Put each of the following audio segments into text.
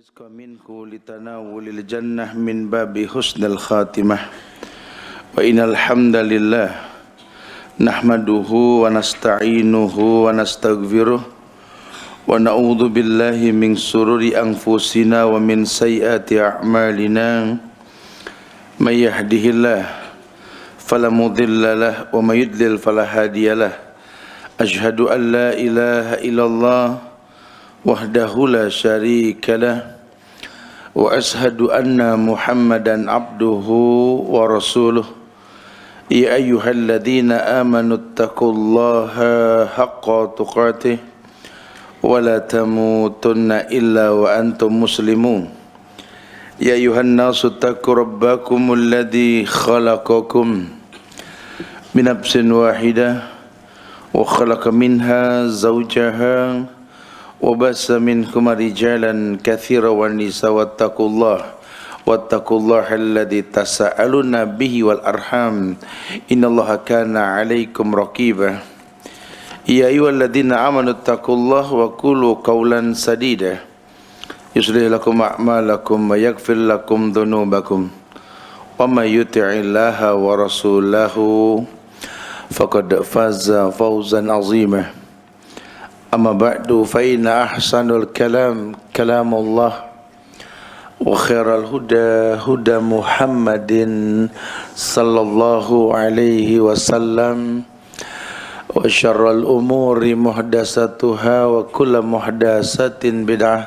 الرزق منه لتناول الجنة من باب حسن الخاتمة وإن الحمد لله نحمده ونستعينه ونستغفره ونعوذ بالله من شرور أنفسنا ومن سيئات أعمالنا من يهده الله فلا مضل له ومن يضلل فلا هادي له أشهد أن لا إله إلا الله وحده لا شريك له وأشهد أن محمدا عبده ورسوله يا أيها الذين آمنوا اتقوا الله حق تقاته ولا تموتن إلا وأنتم مسلمون يا أيها الناس اتقوا ربكم الذي خلقكم من نفس واحدة وخلق منها زوجها وبث منكما رجالا كثيرا والنساء واتقوا الله الذي تساءلون به والأرحام إن الله كان عليكم رقيبا يا أيها الذين آمنوا اتقوا الله وقولوا قولا سديدا يصلح لكم أعمالكم ويغفر لكم ذنوبكم ومن يطع الله ورسوله فقد فاز فوزا عظيما أما بعد فإن أحسن الكلام كلام الله وخير الهدى هدى محمد صلى الله عليه وسلم وشر الأمور محدثاتها وكل محدثة بدعة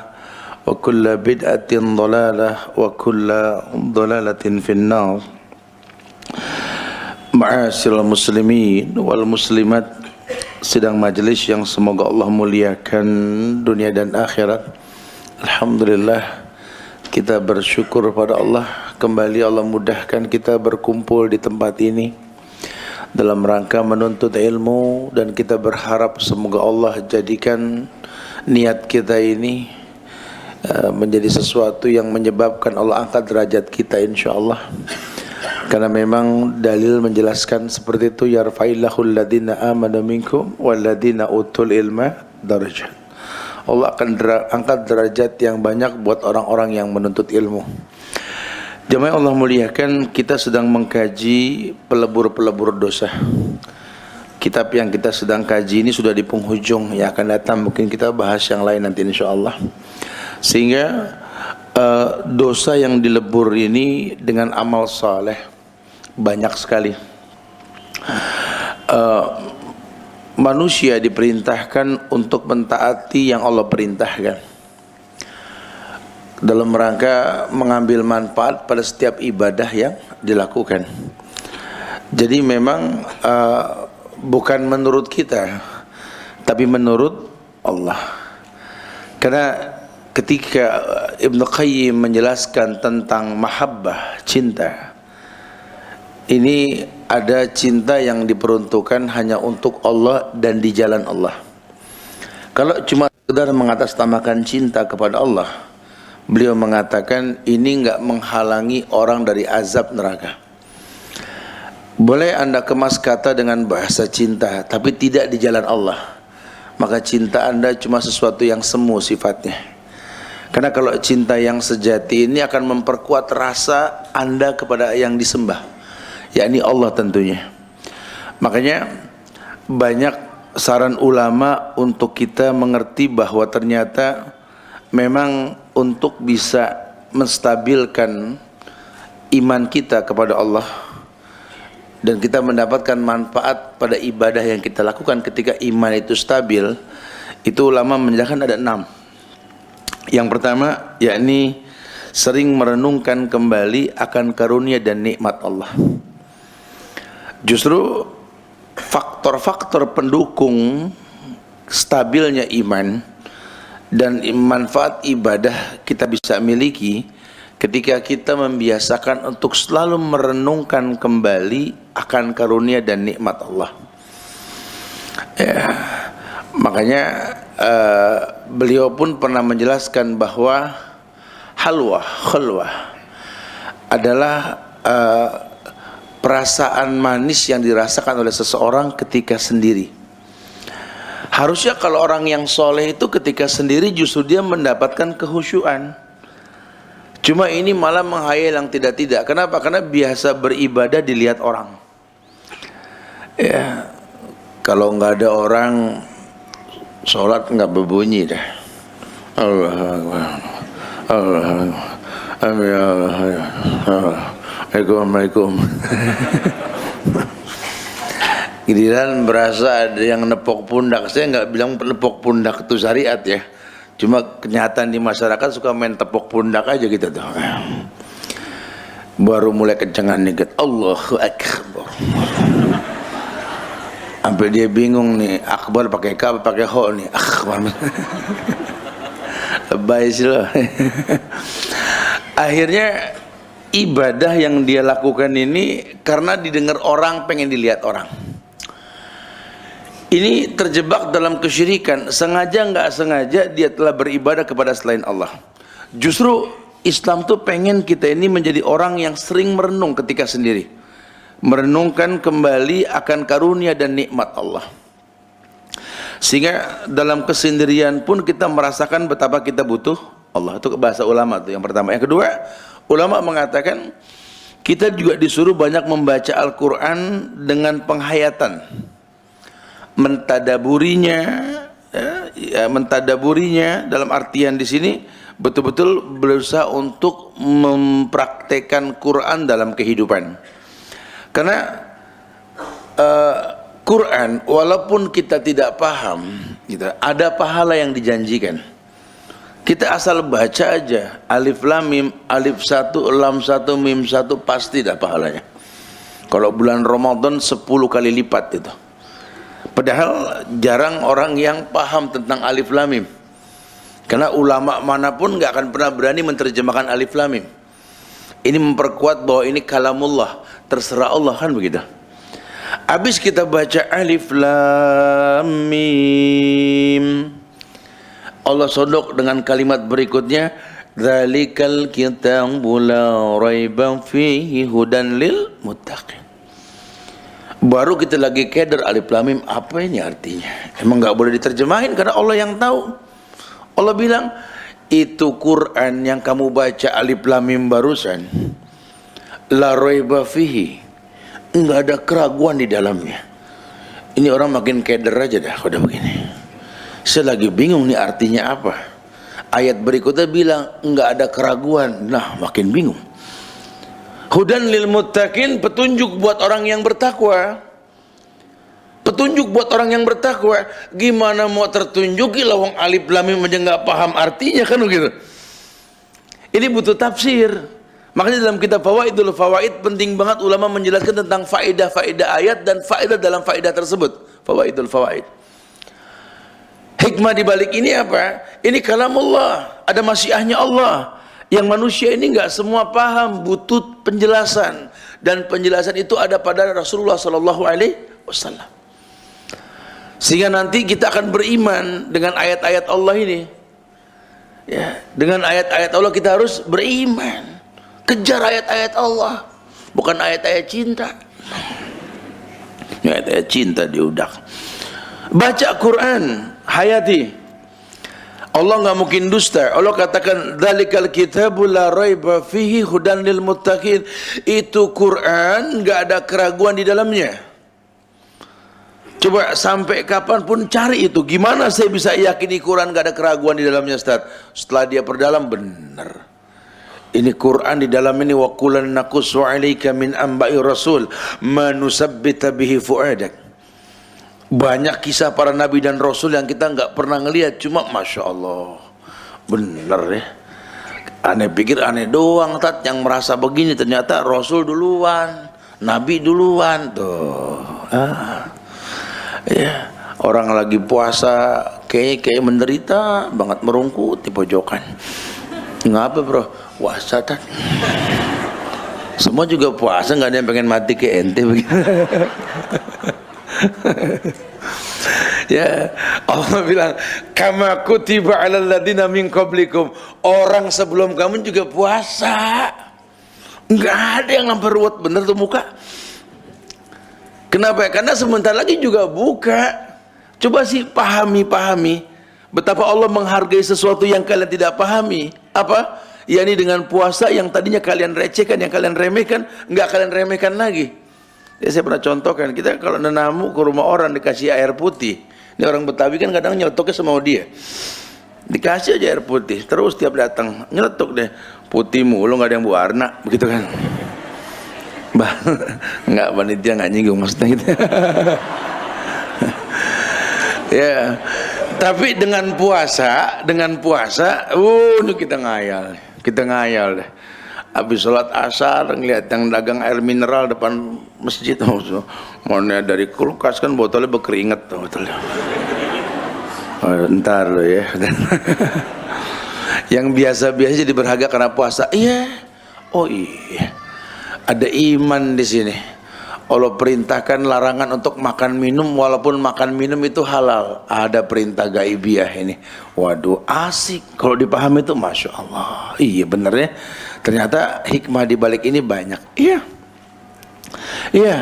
وكل بدعة ضلالة وكل ضلالة في النار Ma'asyiral muslimin wal muslimat, sidang majelis yang semoga Allah muliakan dunia dan akhirat. Alhamdulillah, kita bersyukur pada Allah, kembali Allah mudahkan kita berkumpul di tempat ini dalam rangka menuntut ilmu, dan kita berharap semoga Allah jadikan niat kita ini menjadi sesuatu yang menyebabkan Allah angkat derajat kita insyaallah. Karena memang dalil menjelaskan seperti itu, yarfa'illahul ladzina amanu minkum walladzina utul ilma darajat. Allah akan angkat derajat yang banyak buat orang-orang yang menuntut ilmu. Jemaah Allah muliakan, kita sedang mengkaji pelebur-pelebur dosa. Kitab yang kita sedang kaji ini sudah di penghujung, yang akan datang mungkin kita bahas yang lain nanti insyaallah. Sehingga dosa yang dilebur ini dengan amal saleh banyak sekali. Manusia diperintahkan untuk mentaati yang Allah perintahkan dalam rangka mengambil manfaat pada setiap ibadah yang dilakukan. Jadi memang bukan menurut kita, tapi menurut Allah. Karena ketika Ibnu Qayyim menjelaskan tentang mahabbah, cinta, ini ada cinta yang diperuntukkan hanya untuk Allah dan di jalan Allah. Kalau cuma sekedar mengatasnamakan cinta kepada Allah, beliau mengatakan ini enggak menghalangi orang dari azab neraka. Boleh Anda kemas kata dengan bahasa cinta, tapi tidak di jalan Allah, maka cinta Anda cuma sesuatu yang semu sifatnya. Karena kalau cinta yang sejati ini akan memperkuat rasa Anda kepada yang disembah, yakni Allah tentunya. Makanya banyak saran ulama untuk kita mengerti bahwa ternyata memang untuk bisa menstabilkan iman kita kepada Allah dan kita mendapatkan manfaat pada ibadah yang kita lakukan ketika iman itu stabil, itu ulama menjelaskan ada 6. Yang pertama, yakni sering merenungkan kembali akan karunia dan nikmat Allah. Justru faktor-faktor pendukung stabilnya iman dan manfaat ibadah kita bisa miliki ketika kita membiasakan untuk selalu merenungkan kembali akan karunia dan nikmat Allah. Ya, makanya beliau pun pernah menjelaskan bahwa khalwah adalah perasaan manis yang dirasakan oleh seseorang ketika sendiri. Harusnya kalau orang yang soleh itu ketika sendiri justru dia mendapatkan kehusyuan. Cuma ini malah menghayal yang tidak-tidak. Kenapa? Karena biasa beribadah dilihat orang. Ya, kalau nggak ada orang, sholat nggak berbunyi dah. Allah Akbar, Allah Akbar, Assalamualaikum. Giliran berasa ada yang nepok pundak. Saya nggak bilang nepok pundak itu syariat ya. Cuma kenyataan di masyarakat suka main tepuk pundak aja gitu tuh. Baru mulai kencengan dikit, Allahu Akbar. Sampai dia bingung nih, akbar pakai ka pakai ho nih. Akbar. Lebay sih loh. Akhirnya ibadah yang dia lakukan ini karena didengar orang, pengen dilihat orang. Ini terjebak dalam kesyirikan, sengaja nggak sengaja dia telah beribadah kepada selain Allah. Justru Islam tuh pengen kita ini menjadi orang yang sering merenung ketika sendiri, merenungkan kembali akan karunia dan nikmat Allah, sehingga dalam kesendirian pun kita merasakan betapa kita butuh Allah. Itu bahasa ulama tuh yang pertama. Yang kedua, ulama mengatakan kita juga disuruh banyak membaca Al-Quran dengan penghayatan, mentadaburinya, mentadaburinya dalam artian di sini betul-betul berusaha untuk mempraktekkan Quran dalam kehidupan. Karena Quran walaupun kita tidak paham, gitu, ada pahala yang dijanjikan. Kita asal baca aja alif lam mim, alif satu lam satu mim satu, pasti ada pahalanya. Kalau bulan Ramadan 10 kali lipat itu. Padahal jarang orang yang paham tentang alif lam mim. Karena ulama manapun nggak akan pernah berani menerjemahkan alif lam mim. Ini memperkuat bahwa ini kalamullah, terserah Allah, kan begitu. Habis kita baca alif lam mim, Allah sodok dengan kalimat berikutnya, dzalikal kitabu la raiba fihi hudan lil muttaqin. Baru kita lagi keder alif lam mim, apa ini artinya? Emang nggak boleh diterjemahin karena Allah yang tahu. Allah bilang, itu Quran yang kamu baca alif lam mim barusan, la raiba fihi, nggak ada keraguan di dalamnya. Ini orang makin keder aja dah udah begini. Saya lagi bingung nih artinya apa. Ayat berikutnya bilang nggak ada keraguan, nah makin bingung. Hudan lil muttaqin, petunjuk buat orang yang bertakwa. Petunjuk buat orang yang bertakwa. Gimana mau tertunjuki lawang alif lam mim aja nggak paham artinya, kan begitu. Ini butuh tafsir. Makanya dalam kitab Fawaidul Fawaid penting banget ulama menjelaskan tentang faedah-faedah ayat dan faedah dalam faedah tersebut. Fawaidul Fawaid. Hikmah di balik ini apa? Ini kalamullah, ada masyiahnya Allah. Yang manusia ini nggak semua paham, butuh penjelasan, dan penjelasan itu ada pada Rasulullah Sallallahu Alaihi Wasallam. Sehingga nanti kita akan beriman dengan ayat-ayat Allah ini. Ya, dengan ayat-ayat Allah kita harus beriman. Kejar ayat-ayat Allah, bukan ayat-ayat cinta. Ayat-ayat cinta diudak. Baca Quran, hayati. Allah nggak mungkin dusta. Allah katakan dzalikal kitabu la raiba fihi hudan lil muttaqin. Itu Quran nggak ada keraguan di dalamnya. Coba sampai kapanpun cari itu. Gimana saya bisa yakini Quran nggak ada keraguan di dalamnya, Ustaz? Setelah dia perdalam, benar. Ini Quran di dalam ini, wa qulan naqussu 'alaika min anba'i rasul ma nusabbita bihi fu'adak. Banyak kisah para nabi dan rasul yang kita nggak pernah ngelihat, cuma masya Allah, bener ya. Aneh pikir aneh doang tat yang merasa begini, ternyata rasul duluan, nabi duluan tuh. Ya, orang lagi puasa kayak menderita banget, merungkut di pojokan. Ngapa bro? Puasa tat. Semua juga puasa, nggak ada yang pengen mati kayak ente begitu. Ya, Allah bilang kama kutiba 'alal ladzina min qablikum, orang sebelum kamu juga puasa. Enggak ada yang ngamperwet, bener tuh muka. Kenapa? Karena sebentar lagi juga buka. Coba sih pahami betapa Allah menghargai sesuatu yang kalian tidak pahami. Apa? yakni dengan puasa yang tadinya kalian recehkan, yang kalian remehkan, enggak kalian remehkan lagi. Ya, saya pernah contohkan, kita kalau nenamu ke rumah orang dikasih air putih. Ini orang Betawi kan kadang nyeletuknya sama dia. Dikasih aja air putih, terus tiap datang nyeletuk deh. Putih mulu, nggak ada yang berwarna, begitu kan? Nggak, panitia nggak nyinggung maksudnya gitu. Ya, tapi dengan puasa, ini kita ngayal deh. Habis sholat asar ngeliat yang dagang air mineral depan masjid, mana dari kulkas kan botolnya berkeringat tuh botolnya. Oh, ntar lo ya. Yang biasa-biasa jadi berharga karena puasa. Iya. Oh iya. Ada iman di sini. Allah perintahkan larangan untuk makan minum, walaupun makan minum itu halal. Ada perintah gaibiah ini. Waduh, asik. Kalau dipahami itu Masya Allah. Iya bener ya. Ternyata hikmah di balik ini banyak. Iya. Iya.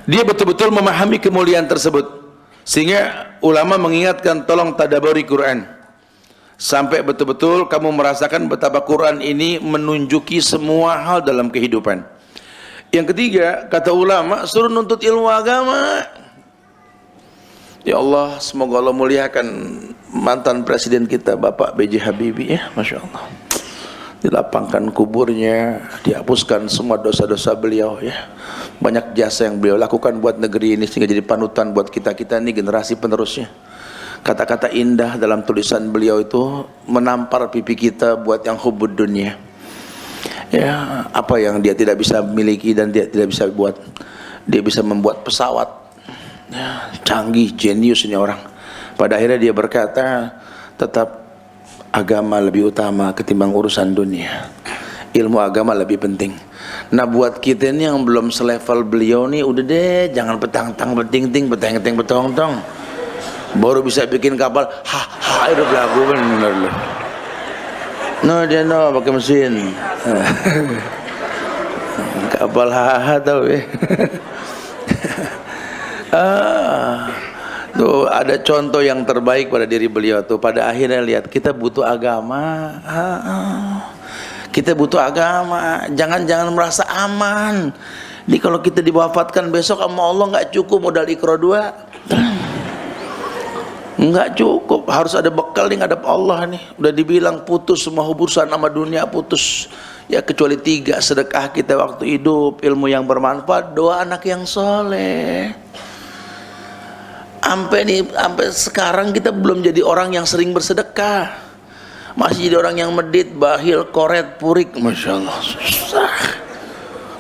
Dia betul-betul memahami kemuliaan tersebut. Sehingga ulama mengingatkan, tolong tadaburi Quran. Sampai betul-betul kamu merasakan betapa Quran ini menunjuki semua hal dalam kehidupan. Yang ketiga, kata ulama, suruh nuntut ilmu agama. Ya Allah, semoga Allah muliakan mantan presiden kita Bapak B.J. Habibie ya, Masya Allah. Dilapangkan kuburnya, dihapuskan semua dosa-dosa beliau ya. Banyak jasa yang beliau lakukan buat negeri ini sehingga jadi panutan buat kita-kita ini generasi penerusnya. Kata-kata indah dalam tulisan beliau itu menampar pipi kita buat yang hubud dunia. Ya, apa yang dia tidak bisa miliki dan dia tidak bisa buat. Dia bisa membuat pesawat. Ya, canggih, jenius ini orang. Pada akhirnya dia berkata, tetap agama lebih utama ketimbang urusan dunia. Ilmu agama lebih penting. Nah, buat kita ini yang belum selevel beliau nih, udah deh, jangan petang-tang beting-ting, beteng-teng betong-tong. Baru bisa bikin kapal, itu belagu bener loh. No, dia no pakai mesin. Kapal tahu ya. Tuh ada contoh yang terbaik pada diri beliau tuh. Pada akhirnya lihat, kita butuh agama. Kita butuh agama. Jangan merasa aman. Ini kalau kita diwafatkan besok sama Allah nggak cukup modal Iqra 2. Enggak cukup, harus ada bekal nih ngadep Allah nih. Udah dibilang putus semua urusan sama dunia, putus. Ya kecuali 3, sedekah kita waktu hidup, ilmu yang bermanfaat, doa anak yang soleh. Sampai sekarang kita belum jadi orang yang sering bersedekah. Masih jadi orang yang medit, bahil, koret, purik. Masya Allah, susah.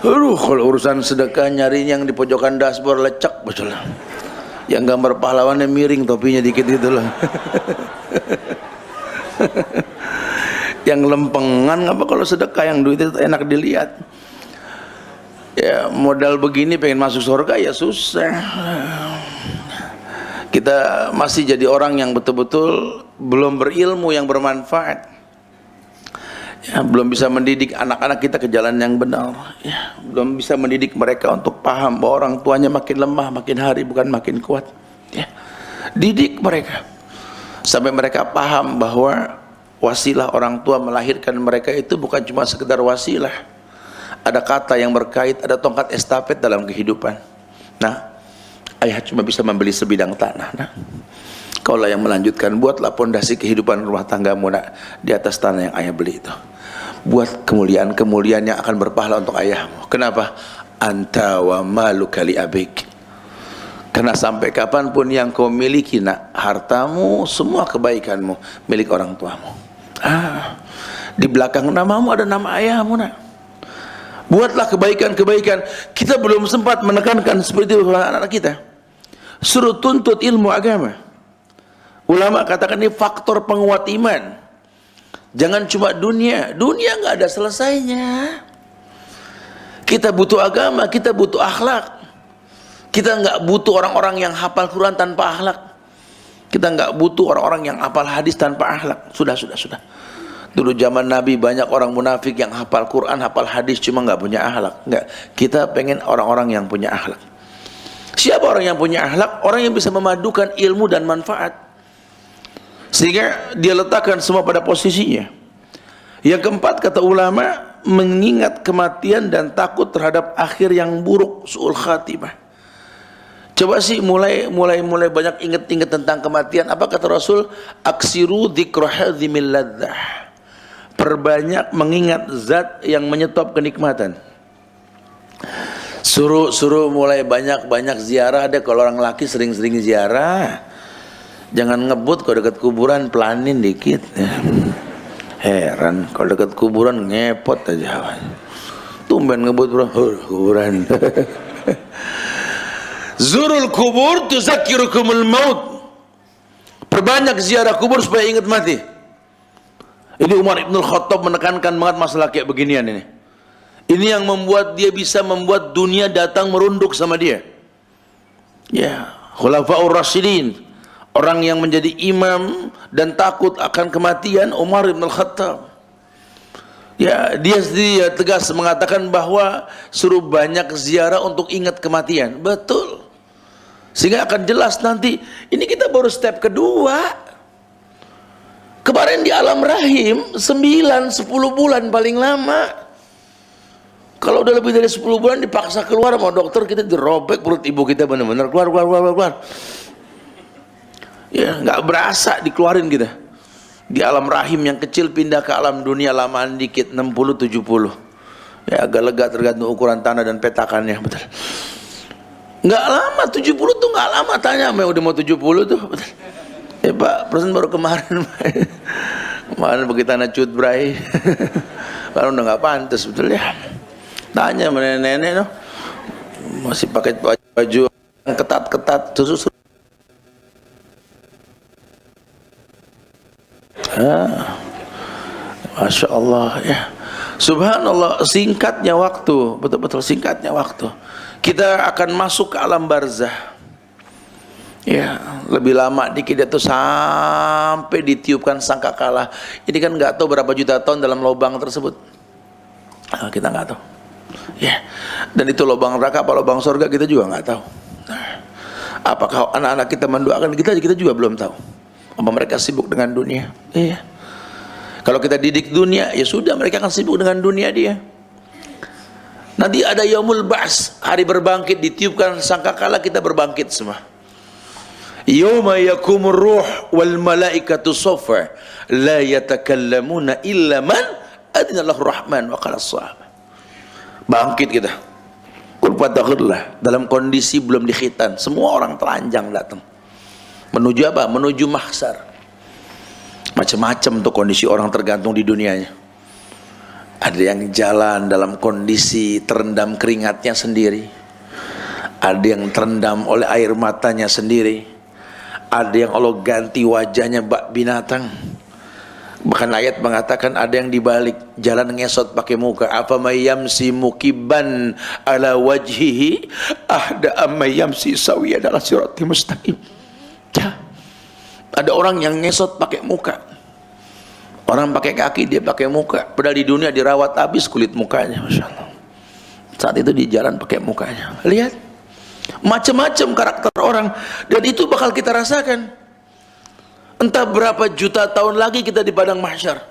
Aduh, kalau urusan sedekah nyari yang di pojokan dashboard lecek, Masya Allah. Yang gambar pahlawannya miring, topinya dikit gitu loh. Yang lempengan apa kalau sedekah, yang duit itu enak dilihat. Ya modal begini pengen masuk surga ya susah. Kita masih jadi orang yang betul-betul belum berilmu yang bermanfaat. Ya, belum bisa mendidik anak-anak kita ke jalan yang benar. Ya, belum bisa mendidik mereka untuk paham bahwa orang tuanya makin lemah, makin hari bukan makin kuat. Ya, didik mereka sampai mereka paham bahwa wasilah orang tua melahirkan mereka itu bukan cuma sekedar wasilah. Ada kata yang berkait, ada tongkat estafet dalam kehidupan. Nah, ayah cuma bisa membeli sebidang tanah. Nah, kaulah yang melanjutkan, buatlah pondasi kehidupan rumah tanggamu nak di atas tanah yang ayah beli itu. Buat kemuliaan-kemuliaan yang akan berpahala untuk ayahmu. Kenapa? Anta wa maluka li abik. Karena sampai kapanpun yang kau miliki nak, hartamu, semua kebaikanmu milik orang tuamu. Di belakang namamu ada nama ayahmu nak. Buatlah kebaikan-kebaikan. Kita belum sempat menekankan seperti itu kepada anak-anak kita. Suruh tuntut ilmu agama. Ulama katakan ini faktor penguat iman. Jangan cuma dunia nggak ada selesainya. Kita butuh agama, kita butuh akhlak. Kita nggak butuh orang-orang yang hafal Quran tanpa akhlak. Kita nggak butuh orang-orang yang hafal hadis tanpa akhlak. Sudah. Dulu zaman Nabi banyak orang munafik yang hafal Quran, hafal hadis cuma nggak punya akhlak. Nggak. Kita pengen orang-orang yang punya akhlak. Siapa orang yang punya akhlak? Orang yang bisa memadukan ilmu dan manfaat. Sehingga dia letakkan semua pada posisinya. Yang keempat, kata ulama, mengingat kematian dan takut terhadap akhir yang buruk, su'ul khatimah. Coba sih mulai banyak ingat-ingat tentang kematian. Apa kata Rasul? Aksiru dzikra hadzimil ladzah. Perbanyak mengingat zat yang menyetop kenikmatan. Suruh mulai banyak ziarah deh. Kalau orang laki sering-sering ziarah. Jangan ngebut kalau dekat kuburan, pelanin dikit. Heran kalau dekat kuburan ngepot aja. Tumben ngebut bro, kuburan. Zurul kubur tuzakkirukumul maut. Perbanyak ziarah kubur supaya ingat mati. Ini Umar Ibn Khattab menekankan banget masalah kayak beginian ini. Ini yang membuat dia bisa membuat dunia datang merunduk sama dia. Ya, Khulafaur Rasyidin, orang yang menjadi imam dan takut akan kematian, Umar Ibn Khattab. Ya, dia sendiri tegas mengatakan bahwa suruh banyak ziarah untuk ingat kematian. Betul. Sehingga akan jelas nanti. Ini kita baru step kedua. Kemarin di alam rahim 9-10 bulan paling lama. Kalau udah lebih dari 10 bulan dipaksa keluar sama dokter, kita dirobek perut ibu kita benar-benar keluar. Ya, nggak berasa dikeluarin kita. Di alam rahim yang kecil pindah ke alam dunia lamaan dikit 60-70. Ya agak lega tergantung ukuran tanah dan petakannya, betul. Nggak lama 70 tuh nggak lama, tanya sama yang udah mau 70 tuh, betul. Ya Pak, persen baru kemarin. Kemarin begitu anak cut bray. Baru udah nggak pantas, betul ya. Tanya sama nenek-nenek no. Masih pakai baju yang ketat-ketat terus. Masya Allah ya. Subhanallah, singkatnya waktu, betul-betul singkatnya waktu. Kita akan masuk ke alam barzah. Ya, lebih lama dikit itu sampai ditiupkan sangkakala. Ini kan nggak tahu berapa juta tahun dalam lubang tersebut. Kita nggak tahu. Ya, dan itu lubang neraka apa lubang surga kita juga nggak tahu. Nah, apakah anak-anak kita mendoakan kita juga belum tahu. Apa mereka sibuk dengan dunia? Iya. Kalau kita didik dunia, ya sudah mereka akan sibuk dengan dunia dia. Nanti ada yaumul ba's, hari berbangkit, ditiupkan sangkakala kita berbangkit semua. Yauma yakumur ruh wal malaikatu saffa la yatakallamuna illa man adzinallahu rahman wa qala shawab. Bangkit kita. Qul fatakhirlah dalam kondisi belum dikhitan, semua orang telanjang datang. Menuju apa? Menuju mahsyar. Macam-macam tuh kondisi orang tergantung di dunianya. Ada yang jalan dalam kondisi terendam keringatnya sendiri. Ada yang terendam oleh air matanya sendiri. Ada yang Allah ganti wajahnya bak binatang. Bahkan ayat mengatakan ada yang dibalik, jalan ngesot pakai muka. Apa mayamsi mukiban ala wajhihi ahda amma yamsi sawiya ala sirati mustaqim. Ya. Ada orang yang ngesot pakai muka. Orang pakai kaki, dia pakai muka. Padahal di dunia dirawat habis kulit mukanya, Masya Allah. Saat itu di jalan pakai mukanya. Lihat, macam-macam karakter orang, dan itu bakal kita rasakan. Entah berapa juta tahun lagi kita di padang mahsyar.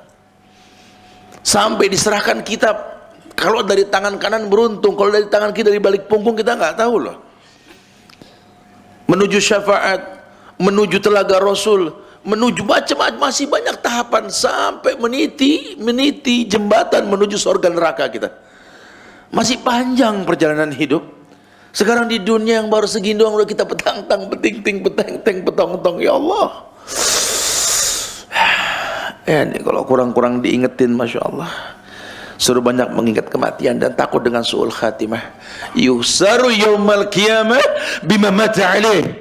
Sampai diserahkan kitab. Kalau dari tangan kanan beruntung, kalau dari tangan kiri dari balik punggung kita nggak tahu loh. Menuju syafaat, menuju telaga Rasul, menuju macam-macam, masih banyak tahapan sampai meniti jembatan menuju surga neraka kita. Masih panjang perjalanan hidup. Sekarang di dunia yang baru segini doang udah kita petang-tang, peting-ting, peteng-teng, petong-tong, ya Allah. Ya ini kalau kurang-kurang diingetin, Masya Allah. Suruh banyak mengingat kematian dan takut dengan su'ul khatimah. Yusaru yaumal qiyamah bima mata alaih.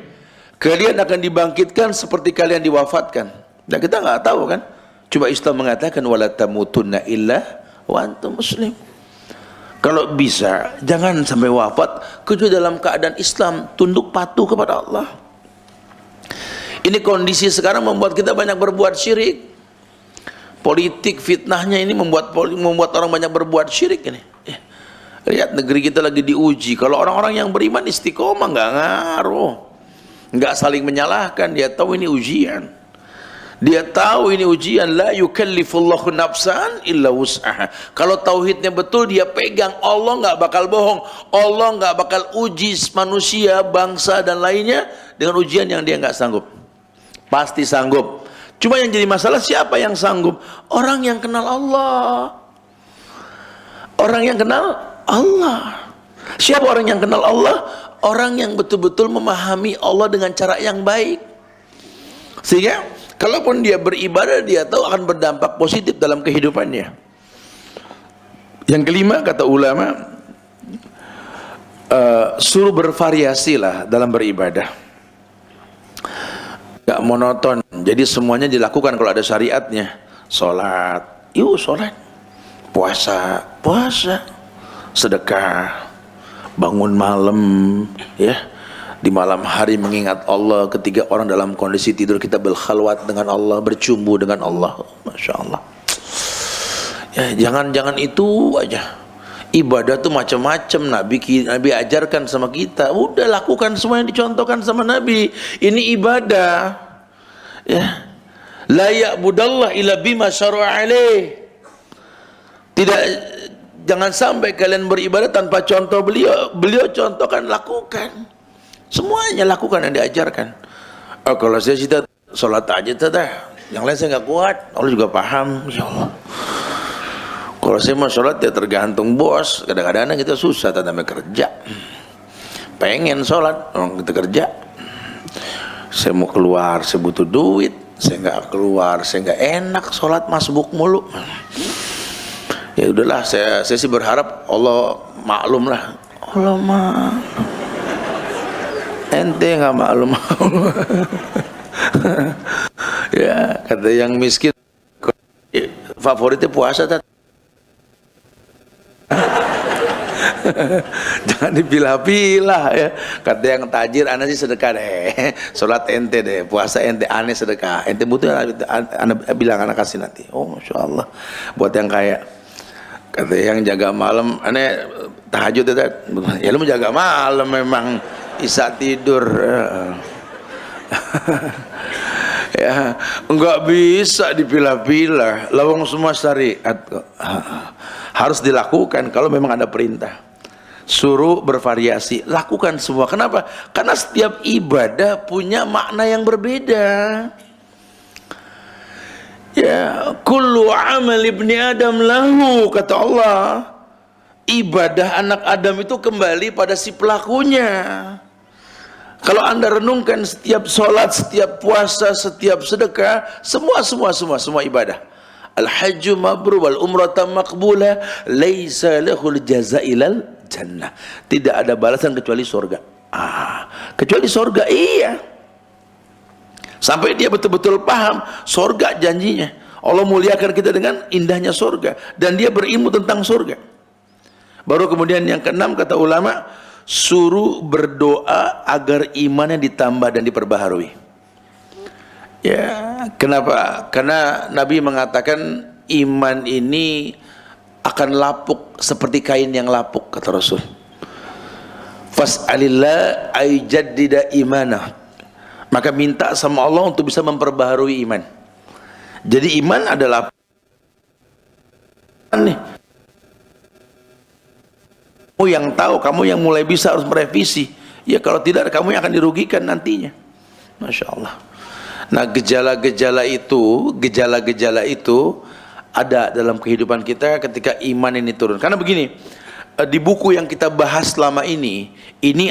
Kalian akan dibangkitkan seperti kalian diwafatkan. Dan kita nggak tahu kan. Coba Islam mengatakan wala tamutunna illa wa antum muslim. Kalau bisa jangan sampai wafat kecuali dalam keadaan Islam, tunduk patuh kepada Allah. Ini kondisi sekarang membuat kita banyak berbuat syirik. Politik fitnahnya ini membuat orang banyak berbuat syirik ini. Lihat negeri kita lagi diuji. Kalau orang-orang yang beriman istiqomah nggak ngaruh, nggak saling menyalahkan, dia tahu ini ujian. Dia tahu ini ujian, la yukallifullahu nafsan illa wus'aha. Kalau tauhidnya betul, dia pegang Allah nggak bakal bohong. Allah nggak bakal uji manusia, bangsa dan lainnya dengan ujian yang dia nggak sanggup. Pasti sanggup. Cuma yang jadi masalah siapa yang sanggup? Orang yang kenal Allah. Orang yang kenal Allah. Siapa orang yang kenal Allah? Orang yang betul-betul memahami Allah dengan cara yang baik. Sehingga kalaupun dia beribadah, dia tahu akan berdampak positif dalam kehidupannya. Yang kelima, kata ulama, suruh bervariasi lah dalam beribadah. Gak monoton. Jadi semuanya dilakukan kalau ada syariatnya. Sholat, yuk sholat. Puasa, puasa. Sedekah. Bangun malam, ya. Di malam hari mengingat Allah, ketika orang dalam kondisi tidur kita berkhalwat dengan Allah, bercumbu dengan Allah. Masya Allah. Ya, jangan itu aja. Ibadah tuh macam-macam. Nabi ajarkan sama kita. Udah lakukan semua yang dicontohkan sama Nabi. Ini ibadah. Ya. La ya'budallah illa bima syara'a alaih. Jangan sampai kalian beribadah tanpa contoh beliau. Beliau contohkan, lakukan. Semuanya lakukan yang diajarkan. Oh, kalau saya cita sholat aja dah, yang lain saya nggak kuat. Allah juga paham, ya Allah. Kalau saya mau sholat ya tergantung bos. Kadang-kadang kita susah tentang kerja. Pengen sholat, orang kita kerja. Saya mau keluar, saya butuh duit. Saya nggak keluar, saya nggak enak sholat masbuk mulu. Ya udahlah, saya sih berharap Allah maklum lah. Allah maklum. Ente nggak maklum. Ya, kata yang miskin favoritnya puasa tat. Jangan dipilah-pilah ya. Kata yang tajir, ana sih sedekah deh. Sholat ente deh, puasa ente, aneh sedekah. Ente butuh, ana bilang anak kasih nanti. Oh, masya Allah. Buat yang kaya. Kata yang jaga malam, aneh tahajud ya, lu mau jaga malam memang. Isa tidur. Ya, enggak bisa dipilah-pilah. Lawang semua syariat kok. Harus dilakukan kalau memang ada perintah. Suruh bervariasi, lakukan semua. Kenapa? Karena setiap ibadah punya makna yang berbeda. Ya, kullu amal ibni Adam lahu, kata Allah. Ibadah anak Adam itu kembali pada si pelakunya. Kalau anda renungkan setiap sholat, setiap puasa, setiap sedekah, semua ibadah. Al-hajju mabrur wal umrata maqbulah, laisa lahul jazailal jannah. Tidak ada balasan kecuali surga. Kecuali surga, iya. Sampai dia betul-betul paham surga janjinya. Allah muliakan kita dengan indahnya surga, dan dia berilmu tentang surga. Baru kemudian yang keenam, kata ulama, suruh berdoa agar imannya ditambah dan diperbaharui. Ya, kenapa? Karena Nabi mengatakan iman ini akan lapuk seperti kain yang lapuk, kata Rasul. Fas'alillah ayjaddida imanah. Maka minta sama Allah untuk bisa memperbaharui iman. Jadi iman adalah nih. Kamu yang tahu, kamu yang mulai bisa harus merevisi. Ya kalau tidak, kamu yang akan dirugikan nantinya. Masya Allah. Nah, gejala-gejala itu ada dalam kehidupan kita ketika iman ini turun. Karena begini, di buku yang kita bahas selama ini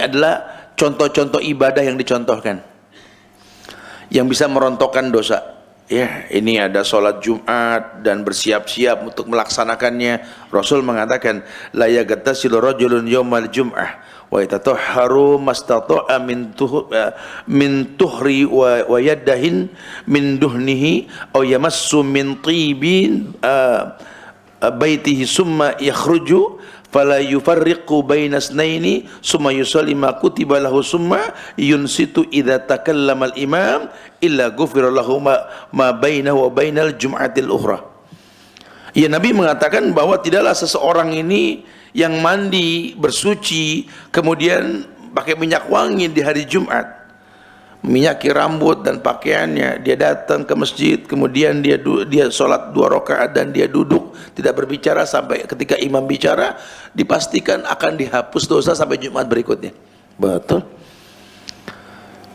adalah contoh-contoh ibadah yang dicontohkan, yang bisa merontokkan dosa. Ya, ini ada sholat Jumat dan bersiap-siap untuk melaksanakannya. Rasul mengatakan, la yaghtasilu rajulun yaumal jum'ah wa yatatahharu mastata'a min tuhri wa yadahin min duhnihi aw yamassu min tibin baitihi summa yakhruju fala yufarriqu baina isnaini summa yusalli ma kutiba lahu summa yunsitu idza takallama al-imam illa ghufira lahu ma bainahu wa bainal jum'atil ukhra. Ya, Nabi mengatakan bahwa tidaklah seseorang ini yang mandi bersuci kemudian pakai minyak wangi di hari Jumat, minyaki rambut dan pakaiannya, dia datang ke masjid, kemudian dia sholat 2 rakaat dan dia duduk tidak berbicara sampai ketika imam bicara, dipastikan akan dihapus dosa sampai Jumat berikutnya. Betul.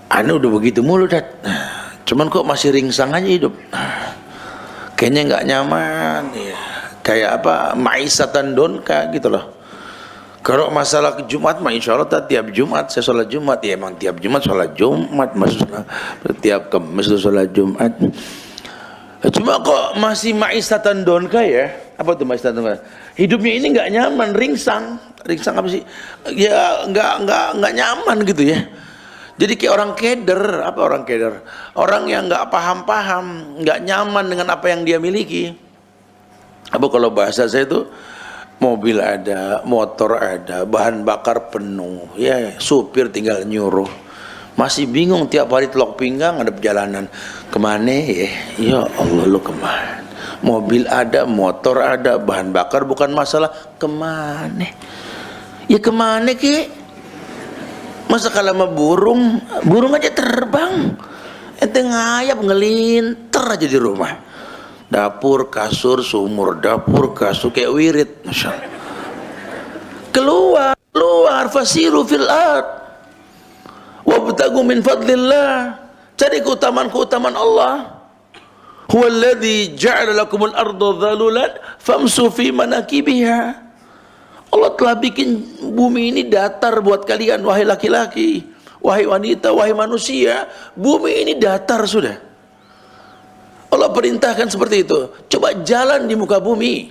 Anu udah begitu mulu, Dad. Cuman kok masih ringsang aja hidup. Kayaknya nggak nyaman ya. Kayak apa, maisatan donka gitu loh. Kalau masalah Jumat mah insya Allah tiap Jumat saya sholat Jumat. Ya emang tiap Jumat sholat Jumat, maksudnya tiap Kamis sholat Jumat. Cuma kok masih maisatan donka ya? Apa tuh maisatan donka? Hidupnya ini nggak nyaman, ringsang apa sih? Ya nggak nyaman gitu ya. Jadi kayak orang keder. Apa orang keder? Orang yang nggak paham, nggak nyaman dengan apa yang dia miliki. Apa kalau bahasa saya itu, mobil ada, motor ada, bahan bakar penuh, ya supir tinggal nyuruh. Masih bingung tiap hari telok pinggang ada perjalanan. Kemana ya? Ya Allah, lu kemana? Mobil ada, motor ada, bahan bakar bukan masalah. Kemana? Ya kemana ki? Masa kalau sama burung aja terbang. Ente ngayap ngelinter aja di rumah. Dapur, kasur, sumur, dapur, kasur kayak wirid. Masya Allah. Keluar fasiru fil ard wabtagu min fadlillah. Cari keutamaan Allah. Huwallazi ja'ala lakumul arda dhalulan famsu fi manakibiha. Allah telah bikin bumi ini datar buat kalian, wahai laki-laki, wahai wanita, wahai manusia. Bumi ini datar sudah. Allah perintahkan seperti itu. Coba jalan di muka bumi.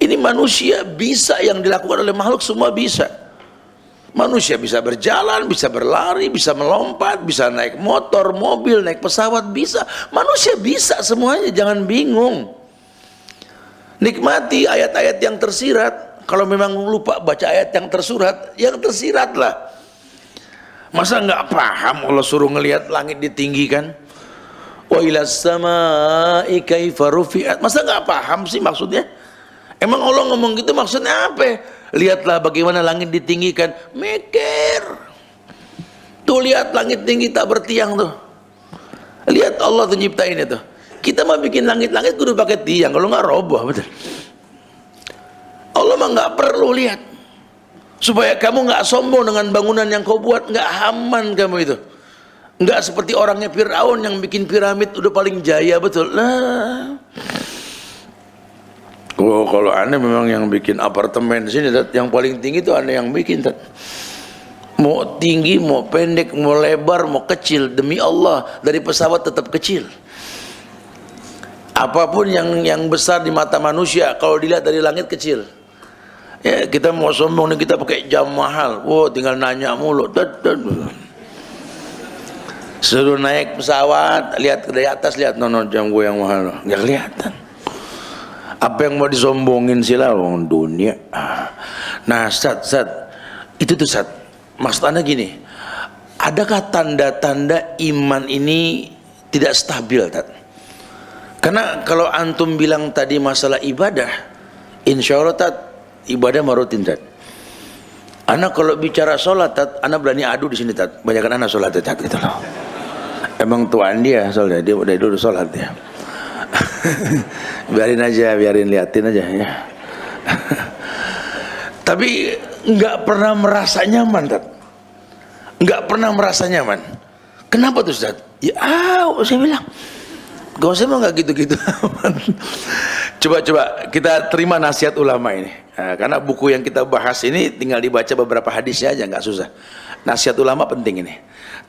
Ini manusia bisa, yang dilakukan oleh makhluk semua bisa. Manusia bisa berjalan, bisa berlari, bisa melompat, bisa naik motor, mobil, naik pesawat, bisa. Manusia bisa semuanya, jangan bingung. Nikmati ayat-ayat yang tersirat. Kalau memang lupa baca ayat yang tersiratlah. Masa nggak paham Allah suruh ngelihat langit ditinggikan? Wa ilas samaa'i kaifa rufi'at. Masa nggak paham sih maksudnya? Emang Allah ngomong gitu maksudnya apa? Lihatlah bagaimana langit ditinggikan. Mikir. Tuh lihat langit tinggi tak bertiang tuh. Lihat Allah tuh nyiptain itu. Kita mau bikin langit-langit kudu pakai tiang, kalau nggak roboh, betul. Allah mah nggak perlu lihat, supaya kamu nggak sombong dengan bangunan yang kau buat. Nggak aman kamu itu, nggak seperti orangnya Fir'aun yang bikin piramid udah paling jaya, betul lah. Oh, kalau aneh memang yang bikin apartemen sini, yang paling tinggi itu aneh yang bikin. Mau tinggi, mau pendek, mau lebar, mau kecil, demi Allah dari pesawat tetap kecil. Apapun yang besar di mata manusia, kalau dilihat dari langit kecil. Ya, kita mau sombong nih, kita pakai jam mahal. Wow, tinggal nanya mulu. Suruh naik pesawat, lihat dari atas, lihat nono jam gue yang mahal. Nggak kelihatan. Apa yang mau disombongin sila orang dunia. Nah, Ustaz, itu tuh Ustaz. Maksud Anda gini, adakah tanda-tanda iman ini tidak stabil, Ustaz? Karena kalau antum bilang tadi masalah ibadah, insya Allah Tat, ibadah marutin Tat. Anak kalau bicara sholat Tat, anak berani adu di sini Tat. Banyakan anak sholat Tat gitu loh. Emang tuan dia soalnya, dia udah dulu sholat ya. biarin liatin aja ya. Tapi nggak pernah merasa nyaman Tat. Nggak pernah merasa nyaman. Kenapa tuh Tat? Ya, saya bilang. Gak usah mah nggak gitu-gitu. Coba kita terima nasihat ulama ini. Nah, karena buku yang kita bahas ini tinggal dibaca beberapa hadisnya aja, nggak susah. Nasihat ulama penting ini.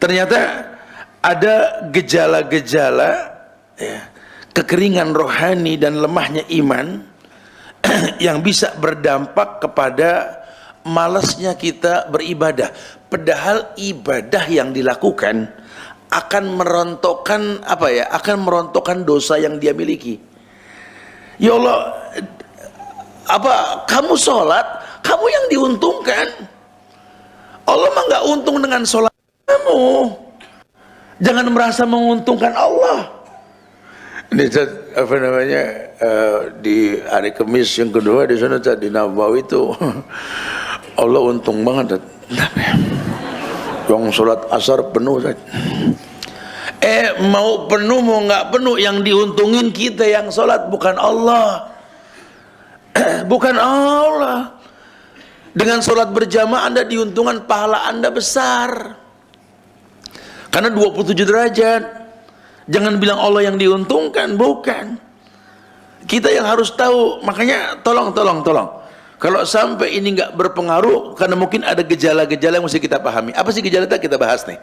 Ternyata ada gejala-gejala ya, kekeringan rohani dan lemahnya iman yang bisa berdampak kepada malasnya kita beribadah. Padahal ibadah yang dilakukan akan merontokkan dosa yang dia miliki. Ya Allah, kamu sholat, kamu yang diuntungkan. Allah mah nggak untung dengan sholat kamu. Jangan merasa menguntungkan Allah. Ini di hari Kamis yang kedua di sana di Nabawi itu Allah untung banget. Yang sholat asar penuh saja. Mau penuh mau nggak penuh, yang diuntungin kita yang sholat, bukan Allah. Bukan Allah. Dengan sholat berjamaah Anda diuntungkan, pahala Anda besar. Karena 27 derajat. Jangan bilang Allah yang diuntungkan, bukan. Kita yang harus tahu. Makanya tolong. Kalau sampai ini nggak berpengaruh, karena mungkin ada gejala-gejala yang mesti kita pahami. Apa sih gejala kita bahas nih?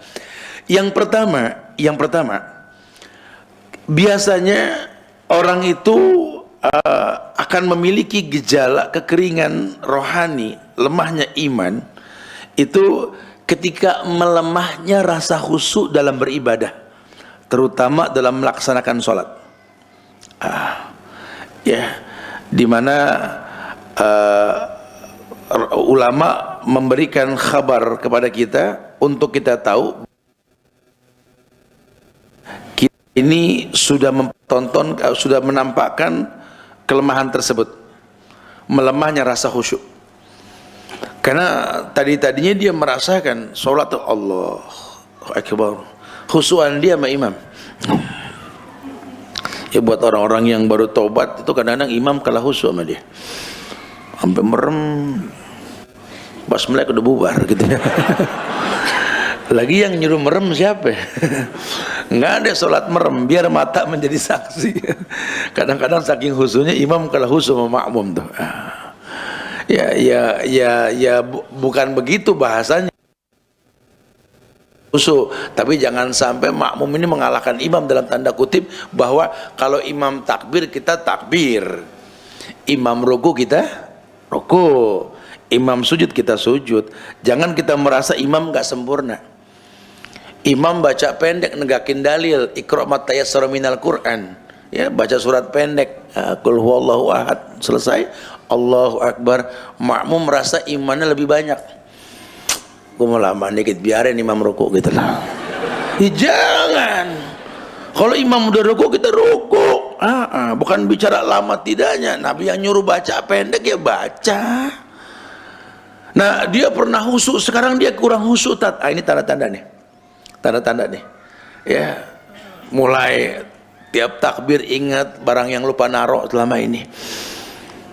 Yang pertama, biasanya orang itu akan memiliki gejala kekeringan rohani, lemahnya iman, itu ketika melemahnya rasa khusyuk dalam beribadah, terutama dalam melaksanakan sholat. Dimana ulama memberikan kabar kepada kita untuk kita tahu ini sudah sudah menampakkan kelemahan tersebut, melemahnya rasa khusyuk. Karena tadinya dia merasakan sholat tuh Allah Akbar, khusyuan dia sama imam. Ya buat orang-orang yang baru taubat itu kadang-kadang imam kalah khusyuk sama dia, sampai merem, pas melek udah bubar gitu ya. Lagi yang nyuruh merem siapa? Nggak ada sholat merem, biar mata menjadi saksi. Kadang-kadang saking khusyuknya imam kalah khusyuk sama makmum tuh. Bukan begitu bahasanya. Khusyuk, tapi jangan sampai makmum ini mengalahkan imam dalam tanda kutip, bahwa kalau imam takbir kita takbir, imam ruku kita ruku, imam sujud kita sujud. Jangan kita merasa imam nggak sempurna. Imam baca pendek negakin dalil, Iqra' ma tayassara minal Qur'an, ya, baca surat pendek, Qul huwallahu ahad, selesai, Allahu akbar. Makmum merasa imannya lebih banyak. Gue mau lama dikit, biarin imam ruku gitu lah. Jangan. Kalau imam udah ruku kita ruku. Bukan bicara lama tidaknya. Nabi yang nyuruh baca pendek ya baca. Nah, dia pernah khusyuk, sekarang dia kurang khusyuk. Ini tanda-tanda nih. Tanda-tanda nih. Ya, mulai tiap takbir ingat barang yang lupa narok selama ini.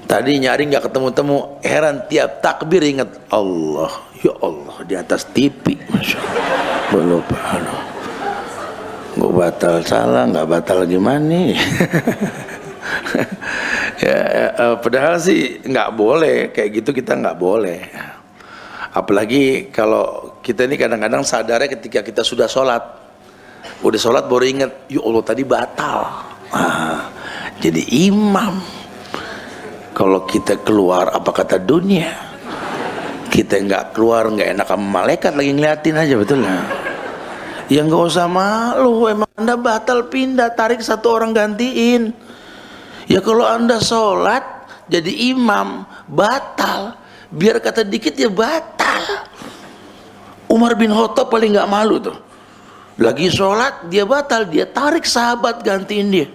Tadi nyari nggak ketemu-temu, heran tiap takbir ingat Allah. Ya Allah, di atas TV, Masya Allah. Lupa, gue batal salah, nggak batal gimana? Padahal sih nggak boleh kayak gitu, kita nggak boleh. Apalagi kalau kita ini kadang-kadang sadarnya ketika kita sudah sholat, udah sholat baru ingat, ya Allah tadi batal. Jadi imam, kalau kita keluar apa kata dunia, kita nggak keluar nggak enak sama malaikat lagi ngeliatin aja, betul nggak? Ya nggak usah malu, emang anda batal pindah, tarik satu orang gantiin. Ya kalau anda sholat jadi imam batal, biar kata dikit ya batal. Umar bin Khattab paling nggak malu tuh, lagi sholat dia batal, dia tarik sahabat gantiin dia.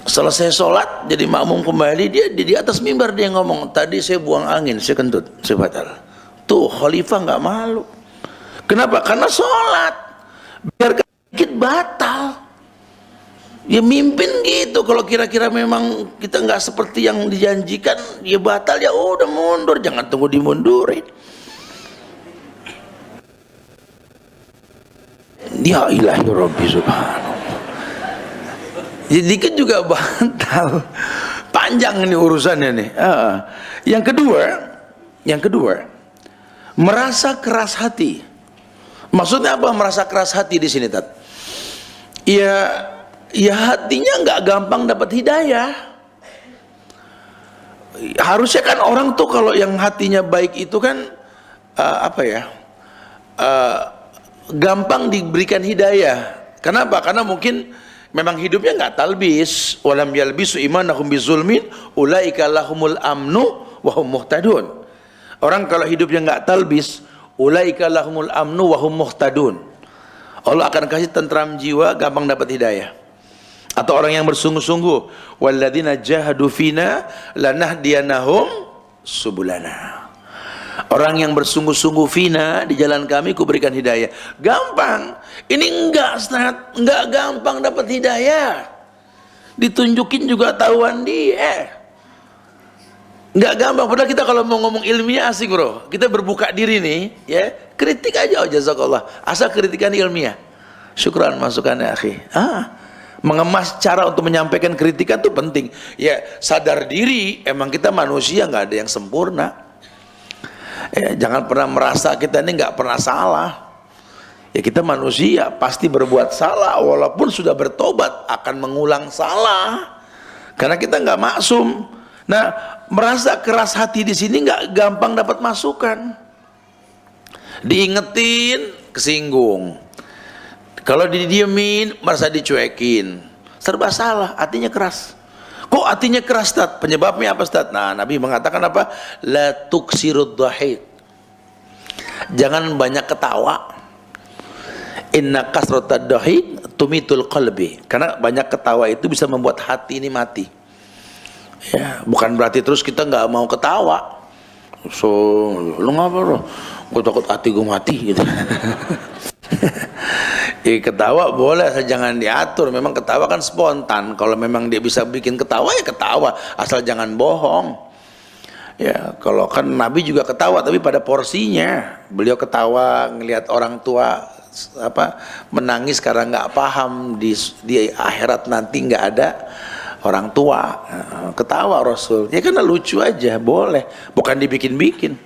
Selesai sholat jadi makmum kembali, dia di atas mimbar dia ngomong, tadi saya buang angin, saya kentut, saya batal. Tuh khalifah nggak malu. Kenapa? Karena sholat, biar sedikit batal. Ya mimpin gitu, kalau kira-kira memang kita nggak seperti yang dijanjikan, ya batal, ya udah mundur, jangan tunggu dimundurin. Ya ilahi Rabbi subhanahu. Jadi dikit juga batal. Panjang ini urusannya nih. Yang kedua, merasa keras hati. Maksudnya apa merasa keras hati di sini, Tat? Ya hatinya nggak gampang dapat hidayah. Harusnya kan orang tuh kalau yang hatinya baik itu kan gampang diberikan hidayah. Kenapa? Karena mungkin memang hidupnya nggak talbis, walam yalbisu imanahum bizulmin ulaika lahumul amnu wa hum muhtadun. Orang kalau hidupnya nggak talbis, ulaika lahumul amnu wa hum muhtadun, Allah akan kasih tentram jiwa, gampang dapat hidayah. Atau orang yang bersungguh-sungguh, walladzina jahadu fina lanahdiyanahum subulana. Orang yang bersungguh-sungguh fina di jalan kami kuberikan hidayah. Gampang. Ini enggak, Ustaz. Enggak gampang dapat hidayah. Ditunjukin juga tahuan dia. Enggak gampang. Padahal kita kalau mau ngomong ilmiah asik bro. Kita berbuka diri nih, ya. Kritik aja, oh jazakallah. Asal kritikan ilmiah. Syukran masukannya akhi. Mengemas cara untuk menyampaikan kritikan itu penting. Ya, sadar diri. Emang kita manusia, nggak ada yang sempurna. Ya, jangan pernah merasa kita ini nggak pernah salah. Ya, kita manusia pasti berbuat salah, walaupun sudah bertobat akan mengulang salah. Karena kita nggak maksum. Nah, merasa keras hati di sini nggak gampang dapat masukan. Diingetin, kesinggung. Kalau didiemin, merasa dicuekin. Serba salah, hatinya keras. Kok hatinya keras, Ustaz? Penyebabnya apa, Ustaz? Nah, Nabi mengatakan apa? La tuksirud dhahik. Jangan banyak ketawa. Inna kasratad dhahik tumitul qalbi. Karena banyak ketawa itu bisa membuat hati ini mati. Ya, bukan berarti terus kita nggak mau ketawa. So, lu ngapa lo? Gue takut hati gue mati gitu. Ketawa boleh, jangan diatur. Memang ketawa kan spontan. Kalau memang dia bisa bikin ketawa, ya ketawa, asal jangan bohong. Ya, kalau kan Nabi juga ketawa, tapi pada porsinya. Beliau ketawa ngelihat orang tua menangis karena nggak paham di akhirat nanti nggak ada orang tua. Ketawa Rasul. Ya karena lucu aja, boleh. Bukan dibikin-bikin.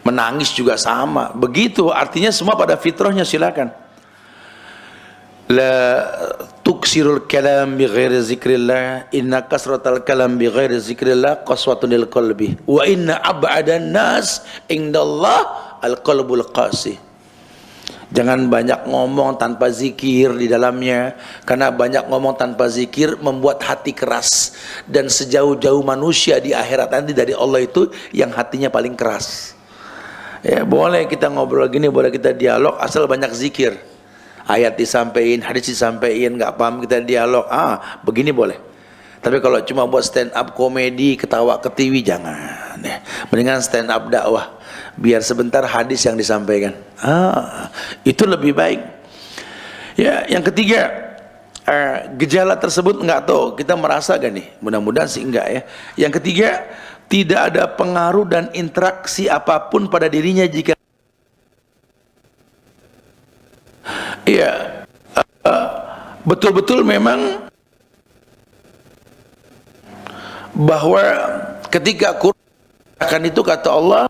Menangis juga sama. Begitu, artinya semua pada fitrahnya, silakan. La tuksirul kalam bi ghairi zikrillah, inna kasratal kalam bi ghairi zikrillah qaswatun lil qalbi wa inna ab'adan nas indallah al qalbul qasi. Jangan banyak ngomong tanpa zikir di dalamnya, karena banyak ngomong tanpa zikir membuat hati keras. Dan sejauh-jauh manusia di akhirat nanti dari Allah itu yang hatinya paling keras. Ya, boleh kita ngobrol gini, boleh kita dialog, asal banyak zikir. Ayat disampaikan, hadis disampaikan, nggak paham kita dialog, begini boleh. Tapi kalau cuma buat stand up komedi, ketawa ketiwi, jangan. Ya. Mendingan stand up dakwah, biar sebentar hadis yang disampaikan. Itu lebih baik. Ya, yang ketiga, gejala tersebut nggak tahu kita merasa gak nih? Mudah-mudahan sih enggak ya. Yang ketiga, tidak ada pengaruh dan interaksi apapun pada dirinya jika betul-betul memang bahwa ketika Quran akan itu kata Allah,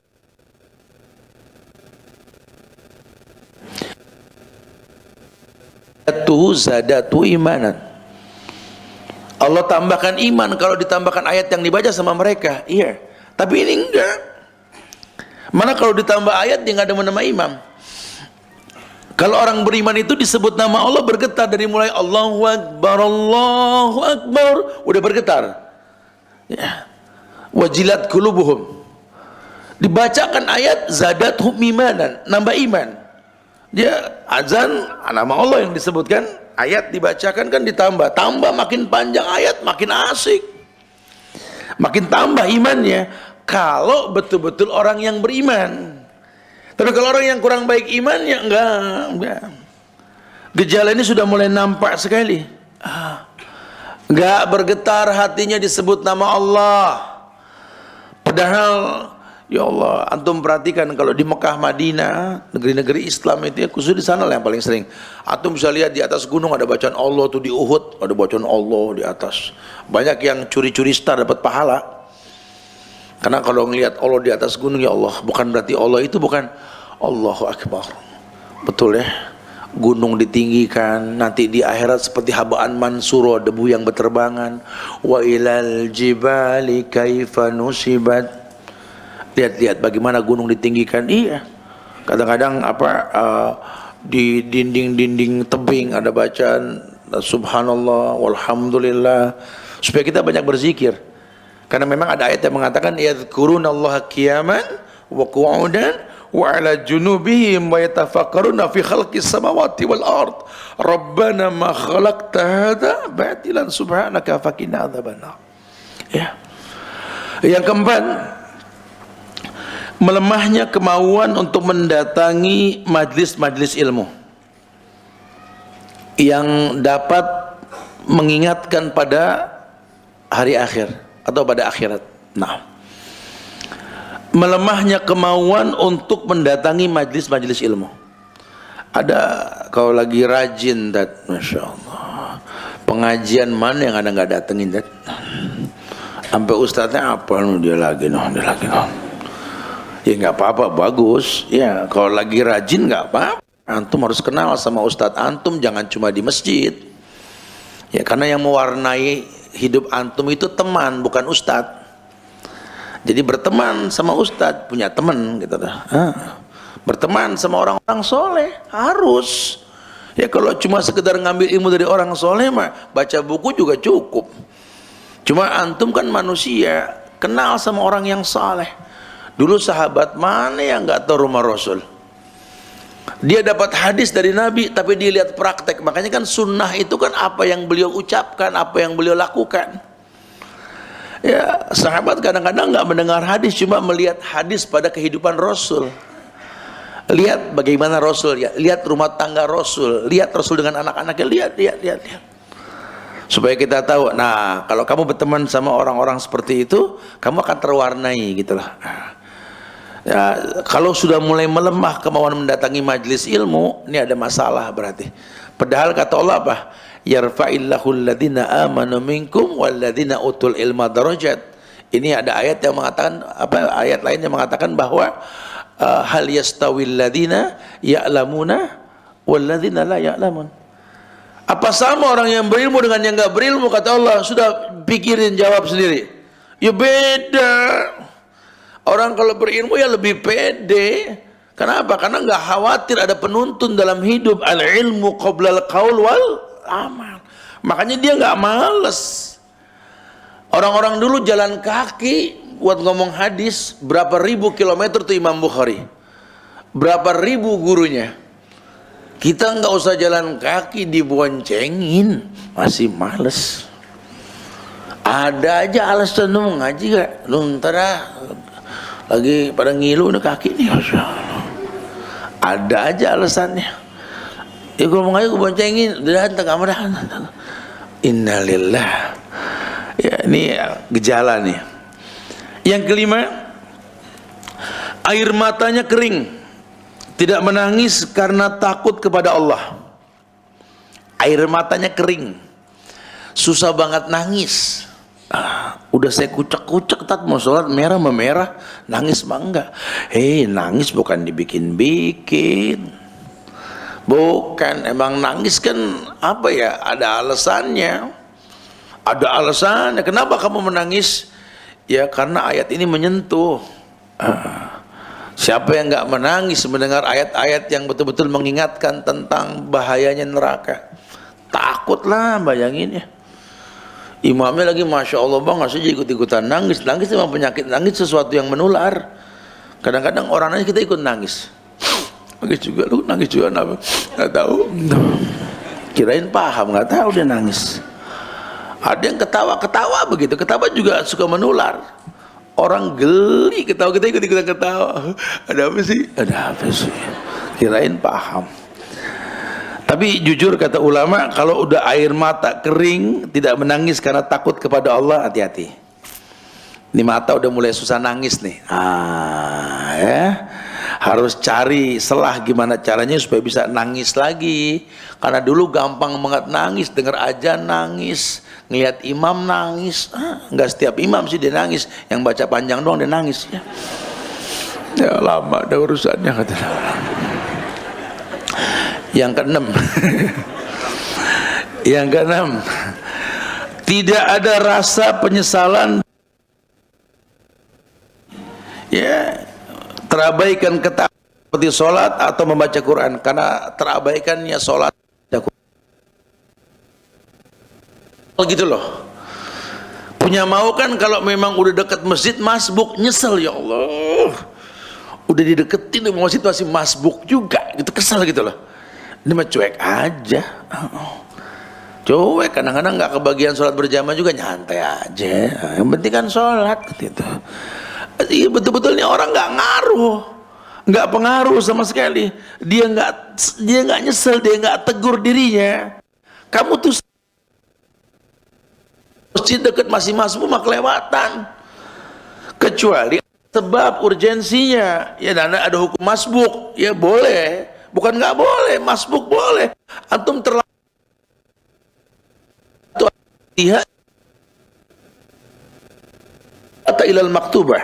zadatu imanan. Allah tambahkan iman kalau ditambahkan ayat yang dibaca sama mereka. Iya. Tapi ini enggak. Mana kalau ditambah ayat dia nggak ada nama imam. Kalau orang beriman itu disebut nama Allah bergetar dari mulai Allahu Akbar, Allahu Akbar, udah bergetar. Ya. Wajilat qulubuhum. Dibacakan ayat zadathum imanan, nambah iman. Dia azan nama Allah yang disebutkan, ayat dibacakan kan ditambah, tambah makin panjang ayat makin asik. Makin tambah imannya kalau betul-betul orang yang beriman. Tapi kalau orang yang kurang baik imannya, enggak. Gejala ini sudah mulai nampak sekali. Enggak bergetar hatinya disebut nama Allah. Padahal, ya Allah, antum perhatikan kalau di Mekah, Madinah, negeri-negeri Islam itu ya, khusus di sana lah yang paling sering. Antum bisa lihat di atas gunung ada bacaan Allah tuh, di Uhud ada bacaan Allah di atas. Banyak yang curi-curi star dapat pahala. Karena kalau ngelihat Allah di atas gunung, ya Allah, bukan berarti Allah itu bukan Allahu Akbar. Betul ya, gunung ditinggikan, nanti di akhirat seperti habaan mansuro, debu yang berterbangan. Wa ilal jibali kaifa nusibat. Lihat-lihat bagaimana gunung ditinggikan. Iya, kadang-kadang di dinding-dinding tebing ada bacaan subhanallah walhamdulillah, supaya kita banyak berzikir. Karena memang ada ayat yang mengatakan yadhkurunallaha qiyaman wa qu'udan wa 'ala junubihim wa yatafakkaruna fi khalqis samawati wal ard. Rabbana ma khalaqta hadza batilan subhanaka faqina adzabannar. Ya. Yang keempat, Melemahnya kemauan untuk mendatangi majlis-majlis ilmu yang dapat mengingatkan pada hari akhir atau pada akhirat. Nah, melemahnya kemauan untuk mendatangi majlis-majlis ilmu. Ada kau lagi rajin, dat, masya Allah. Pengajian mana yang ada nggak datengin, dat? Sampai ustadznya apa? Dia lagi, dia lagi. Ya nggak apa-apa, bagus. Ya kalau lagi rajin nggak apa-apa. Antum harus kenal sama ustadz antum, jangan cuma di masjid. Ya karena yang mewarnai hidup antum itu teman, bukan ustadz. Jadi berteman sama ustadz, punya teman gitu dah. Berteman sama orang-orang soleh harus. Ya kalau cuma sekedar ngambil ilmu dari orang soleh mah baca buku juga cukup. Cuma antum kan manusia, kenal sama orang yang soleh. Dulu sahabat mana yang nggak tahu rumah Rasul? Dia dapat hadis dari Nabi, tapi dia lihat praktek. Makanya kan sunnah itu kan apa yang beliau ucapkan, apa yang beliau lakukan. Ya, sahabat kadang-kadang nggak mendengar hadis, cuma melihat hadis pada kehidupan Rasul. Lihat bagaimana Rasul, ya, lihat rumah tangga Rasul, lihat Rasul dengan anak-anaknya, lihat. Supaya kita tahu. Nah, kalau kamu berteman sama orang-orang seperti itu, kamu akan terwarnai gitulah. Ya, kalau sudah mulai melemah kemauan mendatangi majlis ilmu, ini ada masalah berarti. Padahal kata Allah apa? Yarfa'illahu alladhina amanu minkum walladhina utul ilma darajat. Ini ada ayat yang mengatakan apa? Ayat lain yang mengatakan bahwa hal yastawil ladina ya'lamuna walladhina la ya'lamun. Apa sama orang yang berilmu dengan yang enggak berilmu? Kata Allah, sudah pikirin, jawab sendiri. Ya beda. Orang kalau berilmu ya lebih pede. Kenapa? Karena nggak khawatir ada penuntun dalam hidup. Al ilmu qabla al qaul wal amal. Makanya dia nggak males. Orang-orang dulu jalan kaki buat ngomong hadis berapa ribu kilometer tuh Imam Bukhari. Berapa ribu gurunya. Kita nggak usah jalan kaki diboncengin, masih males. Ada aja alasan lu ngaji gak? Lu ntar lagi pada ngilu udah kaki nih, Masya Allah. Ada aja alasannya. Ya kalau mau ngaji gue boncengin, udah hantar kamar dah. Innalillah. Ya ini gejala nih. Yang kelima, air matanya kering, tidak menangis karena takut kepada Allah. Air matanya kering, susah banget nangis. Udah saya kucek-kucek, tat mau sholat merah memerah, nangis mah enggak. Nangis bukan dibikin-bikin, bukan. Emang nangis kan apa ya, ada alasannya. Ada alasannya. Kenapa kamu menangis? Ya karena ayat ini menyentuh. Siapa yang enggak menangis mendengar ayat-ayat yang betul-betul mengingatkan tentang bahayanya neraka? Takutlah, bayangin ya. Imamnya lagi Masya Allah bang, nggak saja ikut-ikutan nangis. Nangis memang penyakit, nangis sesuatu yang menular. Kadang-kadang orang nangis kita ikut nangis. Nangis juga, lu nangis juga, nggak tahu. Kirain paham, nggak tahu dia nangis. Ada yang ketawa-ketawa begitu, ketawa juga suka menular. Orang geli ketawa, kita ikut-ikutan ketawa. Ada apa sih? Ada apa sih? Kirain paham. Tapi jujur kata ulama, kalau udah air mata kering, tidak menangis karena takut kepada Allah, hati-hati. Ini mata udah mulai susah nangis nih. Ya. Harus cari selah gimana caranya supaya bisa nangis lagi. Karena dulu gampang banget nangis, dengar aja nangis, ngelihat imam nangis. Enggak setiap imam sih dia nangis, yang baca panjang doang dia nangis. Ya lama ada urusannya kata. Yang keenam, yang keenam, tidak ada rasa penyesalan, ya, terabaikan ketaatan seperti sholat atau membaca Quran, karena terabaikannya sholat gitu loh. Punya mau kan kalau memang udah dekat masjid masbuk, nyesel, ya Allah, udah dideketin sama masjid masih masbuk juga, gitu, kesal gitu loh. Ini mah cuek aja. Cuek, kadang-kadang nggak kebagian sholat berjamaah juga nyantai aja. Yang penting kan sholat gitu. Iya, betul-betul nih orang nggak ngaruh, nggak pengaruh sama sekali. Dia nggak nyesel, dia nggak tegur dirinya. Kamu tuh masjid dekat masih masbuk mah kelewatan, kecuali sebab urgensinya. Ya, dan ada hukum masbuk, ya boleh, bukan nggak boleh, masbuk boleh. Antum terlambat lihat atau ilal maktubah,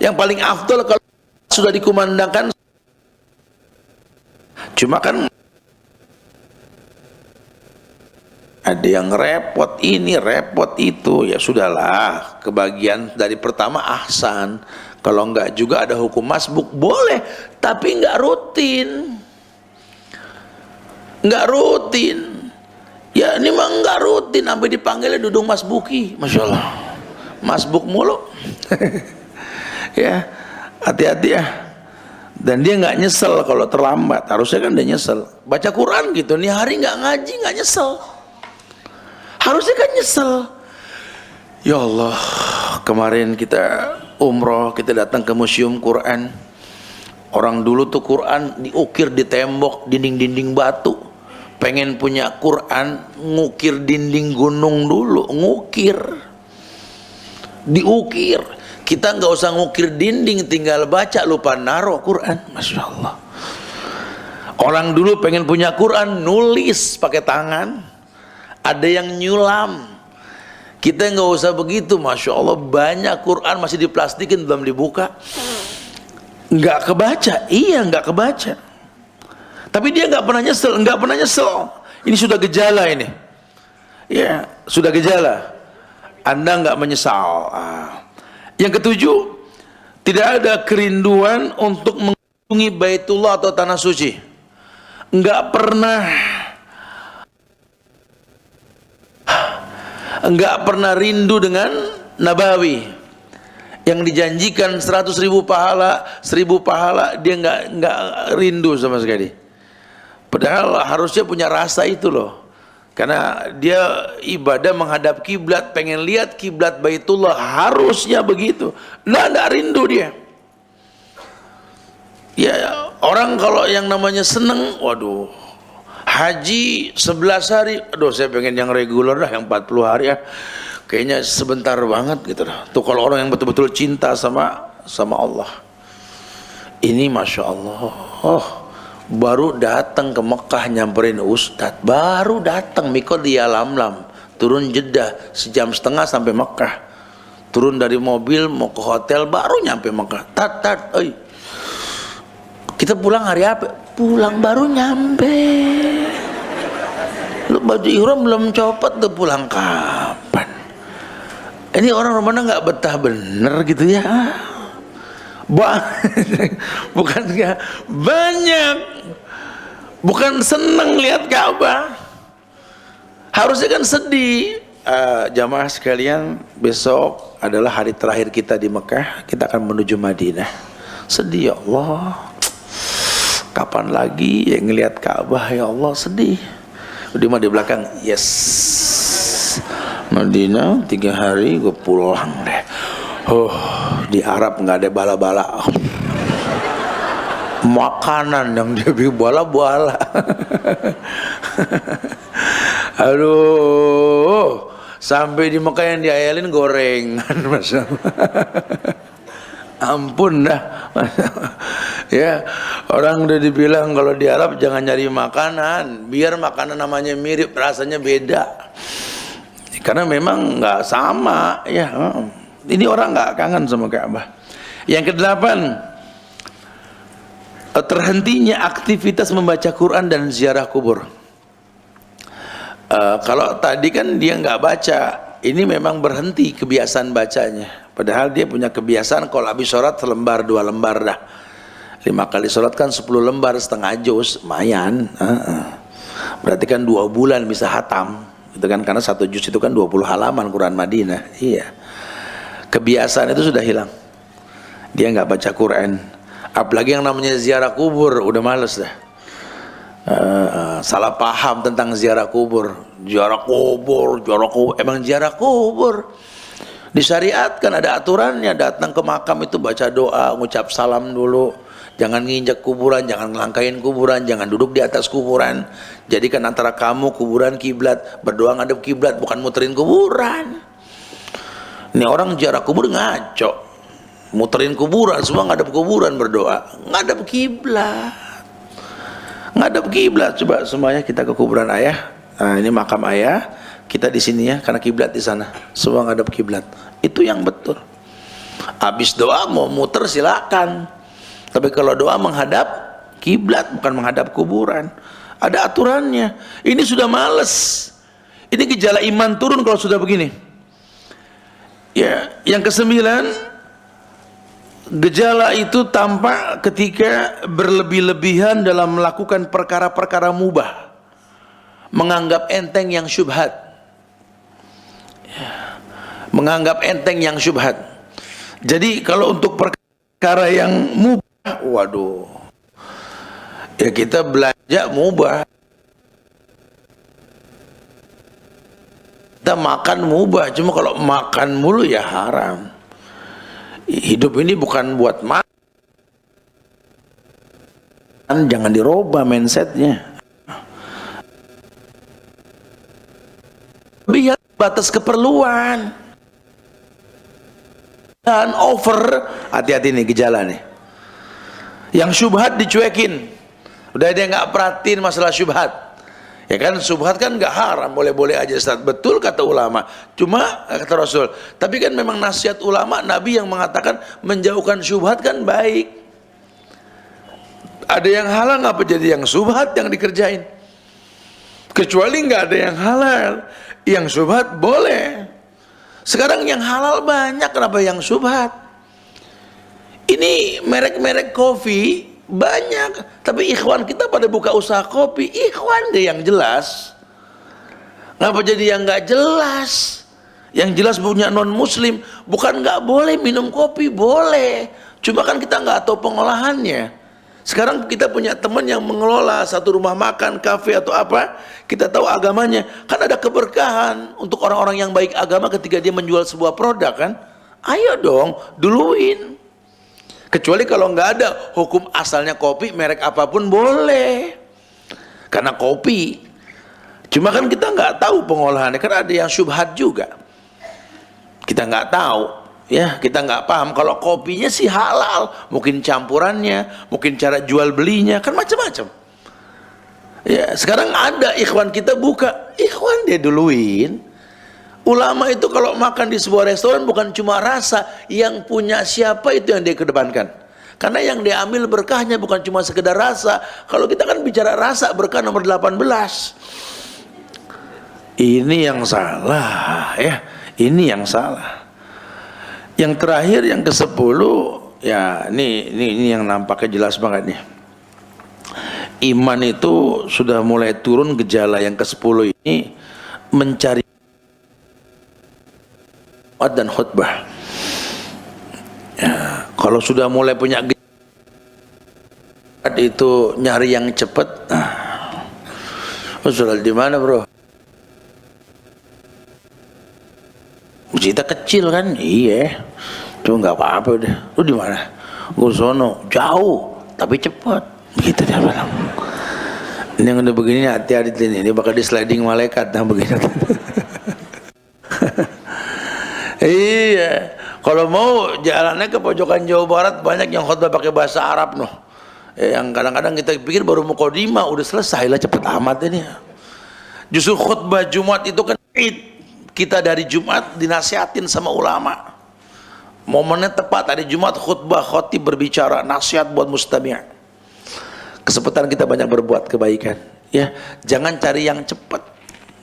yang paling afdal kalau sudah dikumandangkan. Cuma kan ada yang repot ini, repot itu, ya sudahlah, kebagian dari pertama ahsan. Kalau enggak juga ada hukum masbuk boleh, tapi enggak rutin. Enggak rutin. Ya ini mah enggak rutin, sampai dipanggilnya dudung masbuki, Masya Allah. Masbuk mulu. Ya, hati-hati ya. Dan dia nggak nyesel kalau terlambat, harusnya kan dia nyesel. Baca Quran gitu, nih hari nggak ngaji nggak nyesel, harusnya kan nyesel. Ya Allah, kemarin kita umroh, kita datang ke museum Quran. Orang dulu tuh Quran diukir di tembok, dinding-dinding batu. Pengen punya Quran, ngukir dinding gunung dulu, ngukir, diukir. Kita nggak usah ngukir dinding, tinggal baca, lupa naruh Quran. Masya Allah. Orang dulu pengen punya Quran, nulis pakai tangan. Ada yang nyulam. Kita nggak usah begitu. Masya Allah, banyak Quran masih diplastikin, belum dibuka. Nggak kebaca. Iya, nggak kebaca. Tapi dia nggak pernah nyesel, nggak pernah nyesel. Ini sudah gejala ini. Ya, sudah gejala. Anda nggak menyesal. Yang ketujuh, tidak ada kerinduan untuk mengunjungi Baitullah atau tanah suci. Enggak pernah rindu dengan Nabawi yang dijanjikan 100.000 pahala, 1.000 pahala, dia enggak rindu sama sekali. Padahal harusnya punya rasa itu loh. Karena dia ibadah menghadap kiblat, pengen lihat kiblat Baitullah, harusnya begitu. Nggak rindu dia. Ya, orang kalau yang namanya seneng, waduh, haji 11 hari, aduh saya pengen yang reguler dah, yang 40 hari ya. Kayaknya sebentar banget gitu dah. Tuh kalau orang yang betul-betul cinta sama Allah. Ini Masya Allah. Baru datang ke Mekah nyamperin Ustadz, baru datang mikot di Lamlam, turun Jeddah 1,5 jam sampai Mekah, turun dari mobil mau ke hotel, baru nyampe Mekah. Kita pulang hari apa? Pulang baru nyampe. Lu baju ihram belum copot tuh, pulang kapan? Ini orang mana nggak betah bener gitu ya? Bukan nggak banyak, bukan seneng lihat Ka'bah, harusnya kan sedih. Jamaah sekalian, besok adalah hari terakhir kita di Mekah, kita akan menuju Madinah. Sedih, ya Allah, kapan lagi ya ngelihat Ka'bah, ya Allah, sedih. Udah mah di belakang, yes, Madinah 3 hari gue pulang deh. Di Arab nggak ada bala-bala, makanan yang dia bikin bala-bala. Aduh, sampai di Mekah yang diayalin gorengan, Masya Allah. Ampun dah. Ya, orang udah dibilang kalau di Arab jangan nyari makanan, biar makanan namanya mirip, rasanya beda. Karena memang nggak sama, ya. Ini orang nggak kangen sama Ka'bah. Yang kedelapan, terhentinya aktivitas membaca Quran dan ziarah kubur. Kalau tadi kan dia nggak baca, ini memang berhenti kebiasaan bacanya. Padahal dia punya kebiasaan kalau habis sholat selembar 2 lembar dah. 5 kali sholat kan 10 lembar, setengah juz, lumayan. Berarti kan 2 bulan bisa hatam, gitu kan? Karena 1 juz itu kan 20 halaman Quran Madinah. Iya. Kebiasaan itu sudah hilang. Dia nggak baca Quran. Apalagi yang namanya ziarah kubur, udah males dah. Salah paham tentang ziarah kubur. Ziarah kubur, emang ziarah kubur. Disyariatkan, ada aturannya. Datang ke makam itu baca doa, ngucap salam dulu. Jangan nginjek kuburan, jangan ngelangkain kuburan, jangan duduk di atas kuburan. Jadikan antara kamu kuburan kiblat, berdoa ngadep kiblat, bukan muterin kuburan. Ini orang jarak kubur ngaco, muterin kuburan, semua ngadep kuburan berdoa, ngadep kiblat, ngadep kiblat. Coba semuanya kita ke kuburan ayah. Nah, ini makam ayah, kita di sini ya, karena kiblat di sana, semua ngadep kiblat. Itu yang betul. Habis doa mau muter silakan. Tapi kalau doa menghadap kiblat, bukan menghadap kuburan. Ada aturannya. Ini sudah males. Ini gejala iman turun kalau sudah begini. Ya, yang ke-9, gejala itu tampak ketika berlebih-lebihan dalam melakukan perkara-perkara mubah, menganggap enteng yang syubhat. Ya, menganggap enteng yang syubhat. Jadi kalau untuk perkara yang mubah, waduh, ya kita belanja mubah, kita makan mubah. Cuma kalau makan mulu ya haram. Hidup ini bukan buat makan. Jangan dirubah mindsetnya. Lihat batas keperluan dan over. Hati-hati nih gejala nih. Yang syubhat dicuekin. Udah dia nggak perhatiin masalah syubhat. Ya kan, syubhat kan nggak haram, boleh-boleh aja Ustaz. Betul kata ulama. Cuma kata Rasul. Tapi kan memang nasihat ulama, Nabi yang mengatakan menjauhkan syubhat kan baik. Ada yang halal ngapa jadi yang syubhat yang dikerjain? Kecuali nggak ada yang halal, yang syubhat boleh. Sekarang yang halal banyak, kenapa yang syubhat? Ini merek-merek kopi banyak, tapi ikhwan kita pada buka usaha kopi. Ikhwan deh yang jelas. Ngapa jadi yang nggak jelas? Yang jelas punya non muslim. Bukan nggak boleh minum kopi, boleh. Cuma kan kita nggak tahu pengolahannya. Sekarang kita punya teman yang mengelola satu rumah makan, kafe atau apa. Kita tahu agamanya. Kan ada keberkahan untuk orang-orang yang baik agama ketika dia menjual sebuah produk kan. Ayo dong, duluin. Kecuali kalau nggak ada hukum asalnya kopi, merek apapun boleh. Karena kopi. Cuma kan kita nggak tahu pengolahannya, karena ada yang syubhat juga. Kita nggak tahu, ya kita nggak paham. Kalau kopinya sih halal, mungkin campurannya, mungkin cara jual belinya, kan macam-macam. Ya sekarang ada ikhwan kita buka, ikhwan dia duluin. Ulama itu kalau makan di sebuah restoran bukan cuma rasa, yang punya siapa itu yang dia kedepankan. Karena yang dia ambil berkahnya bukan cuma sekedar rasa. Kalau kita kan bicara rasa, berkah nomor 18. Ini yang salah ya. Ini yang salah. Yang terakhir yang ke-10, ya ini yang nampaknya jelas banget nih. Iman itu sudah mulai turun, gejala yang ke-10 ini mencari dan khutbah. Ya, kalau sudah mulai punya itu nyari yang cepat. Sudah di mana bro? Kita kecil kan? Iya. Cuma nggak apa-apa udah. Lu di mana? Gue sono, jauh tapi cepat. Begitu dia bilang. Ini yang udah begini hati-hati ini bakal di sliding malaikat nah begini. Iya, kalau mau jalannya ke pojokan Jawa Barat banyak yang khutbah pakai bahasa Arab noh. Yang kadang-kadang kita pikir baru mukadimah udah selesai lah, cepet amat ini. Justru khutbah Jumat itu kan id. Kita dari Jumat dinasihatin sama ulama. Momennya tepat hari Jumat, khutbah khotib berbicara nasihat buat mustami'. Kesempatan kita banyak berbuat kebaikan. Ya, jangan cari yang cepat.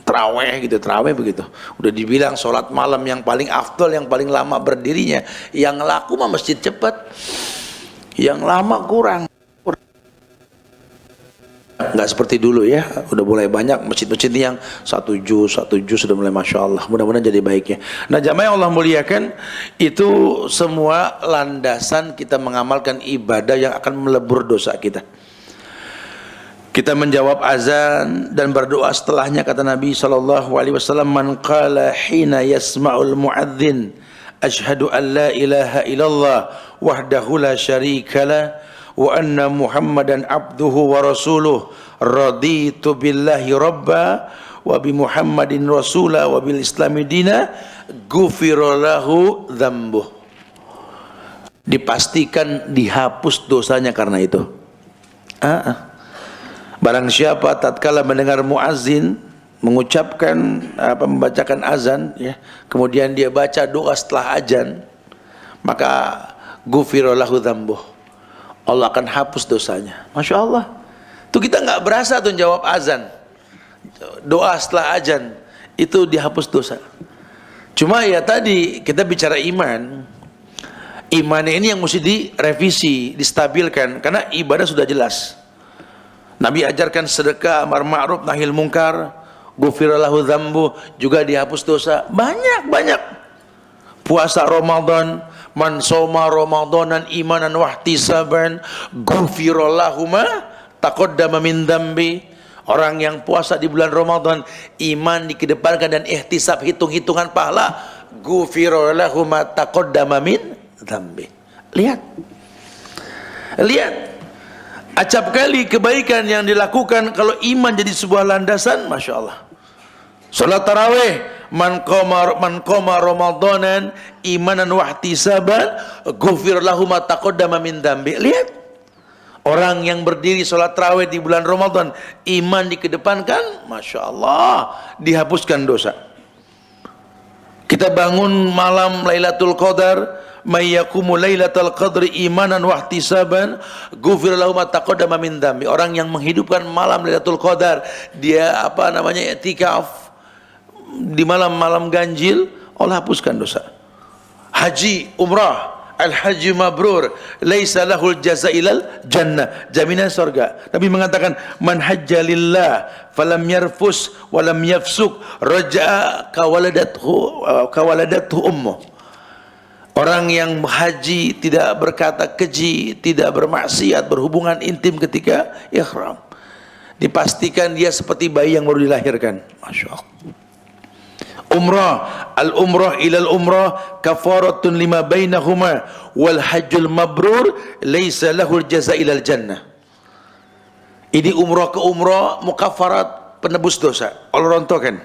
Terawih gitu, terawih begitu. Udah dibilang sholat malam yang paling afdol, yang paling lama berdirinya. Yang laku mah masjid cepat, yang lama kurang. Nggak seperti dulu ya, udah mulai banyak masjid-masjid yang satu juz sudah mulai masya Allah. Mudah-mudahan jadi baiknya. Nah jamaah yang Allah muliakan, itu semua landasan kita mengamalkan ibadah yang akan melebur dosa kita. Kita menjawab azan dan berdoa setelahnya, kata Nabi SAW, man qala hina yasma'ul mu'adzin asyhadu an la ilaha illallah wahdahu la syarikalah wa anna Muhammadan abduhu wa rasuluh raditu billahi rabba wa bi Muhammadin rasula wa bil islami dina ghufira lahu dzambuh. Dipastikan dihapus dosanya karena itu. Barang siapa tatkala mendengar muazzin mengucapkan membacakan azan ya, kemudian dia baca doa setelah azan, maka ghufira lahu dzambuh. Allah akan hapus dosanya. Masya Allah. Itu kita nggak berasa tuh jawab azan. Doa setelah azan itu dihapus dosa. Cuma ya tadi kita bicara iman. Iman ini yang mesti direvisi, distabilkan karena ibadah sudah jelas. Nabi ajarkan sedekah, amar ma'ruf, nahil mungkar, ghufira lahu dzambuh, juga dihapus dosa. Banyak. Puasa Ramadan, man shoma ramadanan imanan wahtisaban ghufira lahu ma taqaddama min dzambi. Orang yang puasa di bulan Ramadan, iman dikedepankan dan ihtisab, hitung-hitungan pahala, ghufira lahu ma taqaddama min dzambi. Lihat acap kali kebaikan yang dilakukan kalau iman jadi sebuah landasan. Masya Allah. Salat tarawih, man qama ramadanan imanan wahtisaban ghufira lahu ma taqaddama min dzambi. Lihat, orang yang berdiri salat tarawih di bulan Ramadan, iman dikedepankan, Masya Allah, dihapuskan dosa. Kita bangun malam Lailatul Qadar, may yaqumu lailatal qadri imanan wahtisaban ghufira lahu ma taqaddama min dzambi. Orang yang menghidupkan malam Lailatul Qadar, dia i'tikaf di malam-malam ganjil, Allah hapuskan dosa. Haji, umrah, al-haji mabrur, laisa lahul jaza ilal jannah, jaminan surga. Nabi mengatakan, man hajja lillah falam yarfus walam yafsuk raja'a kawaladatuhu ummuh. Orang yang haji tidak berkata keji, tidak bermaksiat, berhubungan intim ketika ihram, dipastikan dia seperti bayi yang baru dilahirkan. Masya Allah. Umrah, al-umrah ilal umrah kafaratun lima bainahuma wal hajjul mabrur laisa lahul jaza ilal jannah. Ini umrah ke umrah mukafarat, penebus dosa. Allah rontokan.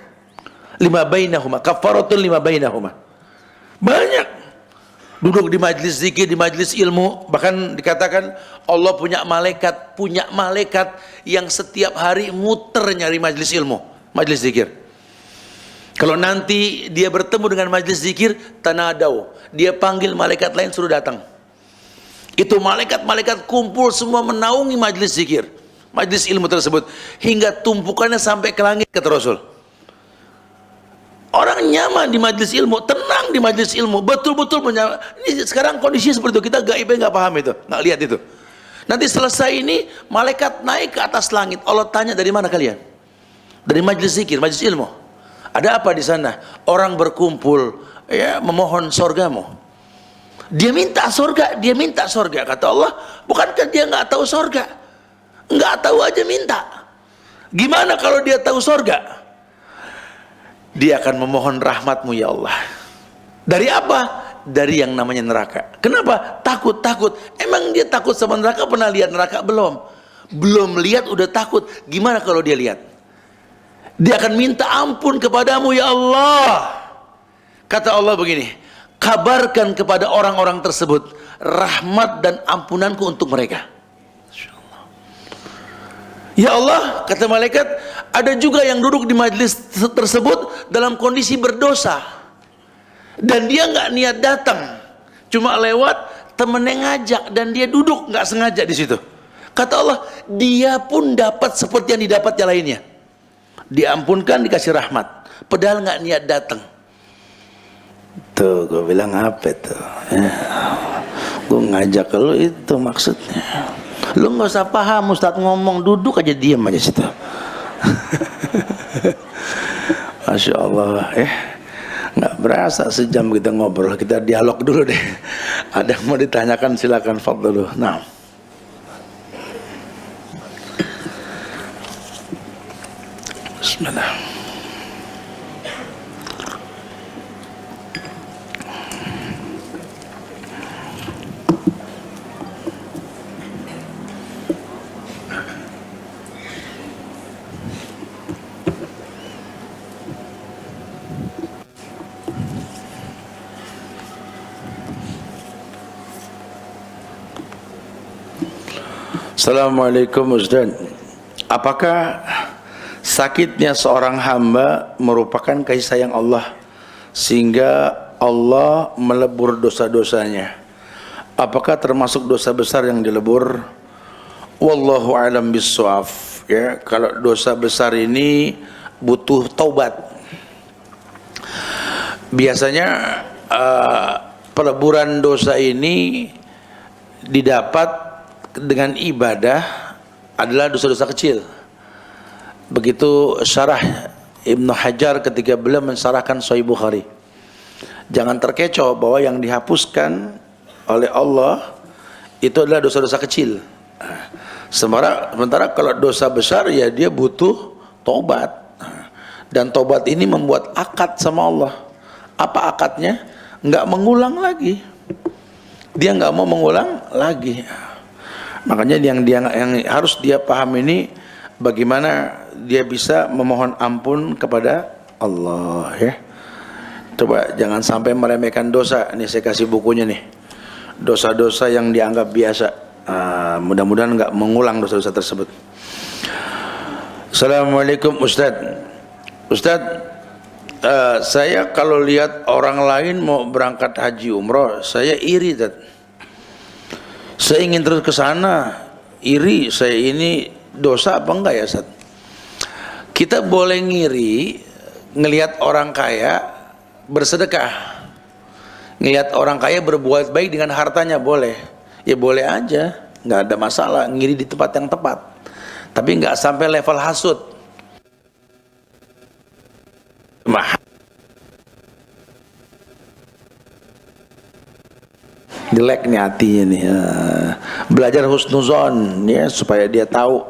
Lima bainahuma, kafaratun lima bainahuma. Banyak duduk di majlis zikir, di majlis ilmu, bahkan dikatakan Allah punya malaikat yang setiap hari muter nyari majlis ilmu, majlis zikir. Kalau nanti dia bertemu dengan majlis zikir, tanadau, dia panggil malaikat lain suruh datang. Itu malaikat-malaikat kumpul semua menaungi majlis zikir, majlis ilmu tersebut, hingga tumpukannya sampai ke langit, kata Rasul. Orang nyaman di majlis ilmu, tenang di majlis ilmu, betul-betul menyala. Ini sekarang kondisi seperti itu, kita gaibnya nggak paham itu, nggak lihat itu. Nanti selesai ini, malaikat naik ke atas langit, Allah tanya, dari mana kalian? Dari majlis zikir, majlis ilmu. Ada apa di sana? Orang berkumpul ya memohon sorgamu. Dia minta sorga, kata Allah. Bukankah dia nggak tahu sorga? Nggak tahu aja minta. Gimana kalau dia tahu sorga? Dia akan memohon rahmatmu ya Allah. Dari apa? Dari yang namanya neraka. Kenapa? Takut. Emang dia takut sama neraka? Pernah lihat neraka? Belum lihat udah takut. Gimana kalau dia lihat? Dia akan minta ampun kepadamu ya Allah. Kata Allah begini, kabarkan kepada orang-orang tersebut rahmat dan ampunanku untuk mereka. Ya Allah, kata malaikat, ada juga yang duduk di majlis tersebut dalam kondisi berdosa, dan dia nggak niat datang, cuma lewat temennya ngajak dan dia duduk nggak sengaja di situ. Kata Allah, dia pun dapat seperti yang didapat yang lainnya. Diampunkan, dikasih rahmat, padahal nggak niat datang. Tuh, gue bilang apa tuh? Gue ngajak lo itu maksudnya. Lo nggak usah paham, Ustaz ngomong, duduk aja, diam aja situ. Masya Allah, nggak berasa sejam kita ngobrol, kita dialog dulu deh. Ada yang mau ditanyakan silakan, fadlu. Nah. Bismillah. Assalamualaikum Ustaz. Apakah sakitnya seorang hamba merupakan kasih sayang Allah sehingga Allah melebur dosa-dosanya? Apakah termasuk dosa besar yang dilebur? Wallahu alam bissawab. Ya, kalau dosa besar ini butuh taubat. Biasanya peleburan dosa ini didapat dengan ibadah adalah dosa-dosa kecil. Begitu syarah Ibnu Hajar ketika beliau mensyarahkan Sahih Bukhari. Jangan terkecoh bahwa yang dihapuskan oleh Allah itu adalah dosa-dosa kecil. Sementara kalau dosa besar ya dia butuh tobat. Dan tobat ini membuat akad sama Allah. Apa akadnya? Enggak mengulang lagi. Dia enggak mau mengulang lagi. Makanya yang harus dia paham ini bagaimana dia bisa memohon ampun kepada Allah, ya. Coba jangan sampai meremehkan dosa. Ini saya kasih bukunya nih. Dosa-dosa yang dianggap biasa. Mudah-mudahan enggak mengulang dosa-dosa tersebut. Assalamualaikum Ustaz. Ustaz, saya kalau lihat orang lain mau berangkat haji umroh, saya iri, Ustaz. Saya ingin terus ke sana, iri. Saya ini dosa apa enggak ya, Ustaz? Kita boleh ngiri ngelihat orang kaya bersedekah, ngelihat orang kaya berbuat baik dengan hartanya, boleh. Ya boleh aja, nggak ada masalah, ngiri di tempat yang tepat. Tapi nggak sampai level hasud. Jelek nih hatinya nih. Belajar husnuzon ya supaya dia tahu.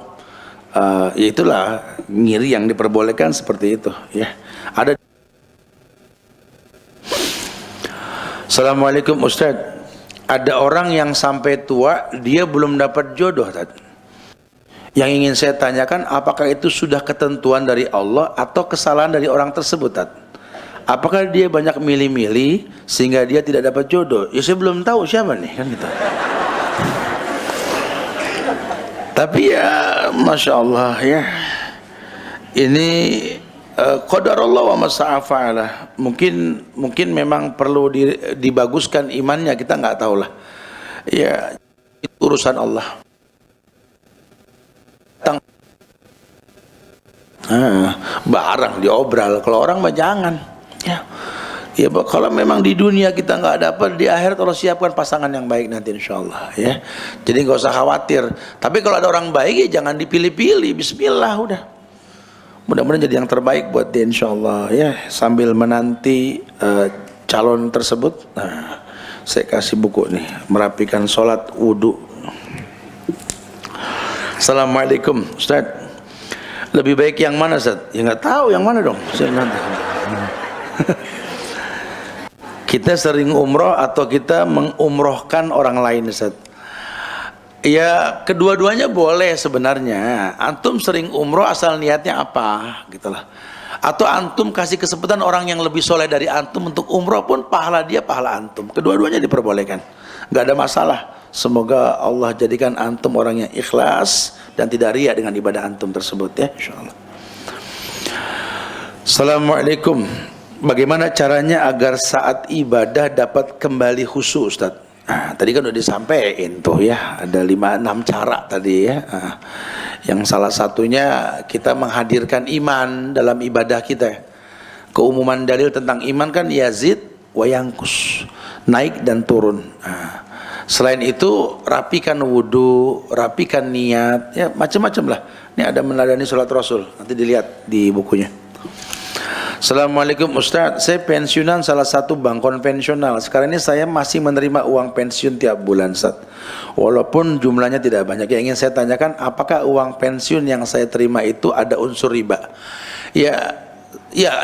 Ya itulah ngiri yang diperbolehkan seperti itu ya. Ada. Assalamualaikum Ustaz. Ada orang yang sampai tua dia belum dapat jodoh, Tad. Yang ingin saya tanyakan, apakah itu sudah ketentuan dari Allah atau kesalahan dari orang tersebut, Tad? Apakah dia banyak milih-milih sehingga dia tidak dapat jodoh? Ya saya belum tahu siapa nih, kan gitu. Tapi ya Masya Allah ya, ini qadarullah wa masa'afa'ala. Mungkin memang perlu dibaguskan imannya, kita nggak tahu lah. Ya itu urusan Allah. Barang diobral, kalau orang mah jangan. Ya, kalau memang di dunia kita nggak dapat, di akhirat Allah siapkan pasangan yang baik nanti insya Allah ya. Jadi nggak usah khawatir. Tapi kalau ada orang baik ya jangan dipilih-pilih. Bismillah udah. Mudah-mudahan jadi yang terbaik buat dia insya Allah ya. Sambil menanti calon tersebut. Nah, saya kasih buku nih, merapikan sholat wudhu. Assalamualaikum Ustaz. Lebih baik yang mana Ustaz? Ya nggak tahu yang mana dong. Saya nanti. Kita sering umroh atau kita mengumrohkan orang lain, Ustaz? Ya kedua-duanya boleh sebenarnya. Antum sering umroh asal niatnya apa gitulah. Atau antum kasih kesempatan orang yang lebih soleh dari antum untuk umroh pun pahala dia pahala antum. Kedua-duanya diperbolehkan, nggak ada masalah. Semoga Allah jadikan antum orang yang ikhlas dan tidak riya dengan ibadah antum tersebut ya, insyaallah. Assalamualaikum. Bagaimana caranya agar saat ibadah dapat kembali khusyuk, Ustaz? Tadi kan udah disampaikan tuh ya, ada 5-6 cara tadi ya. Yang salah satunya kita menghadirkan iman dalam ibadah kita. Keumuman dalil tentang iman kan yazid wa yanqus, naik dan turun. Selain itu rapikan wudhu, rapikan niat, ya macam-macam lah. Ini ada meneladani sholat Rasul, nanti dilihat di bukunya. Assalamualaikum Ustaz, saya pensiunan salah satu bank konvensional. Sekarang ini saya masih menerima uang pensiun tiap bulan, Ustaz. Walaupun jumlahnya tidak banyak. Yang ingin saya tanyakan, apakah uang pensiun yang saya terima itu ada unsur riba? Ya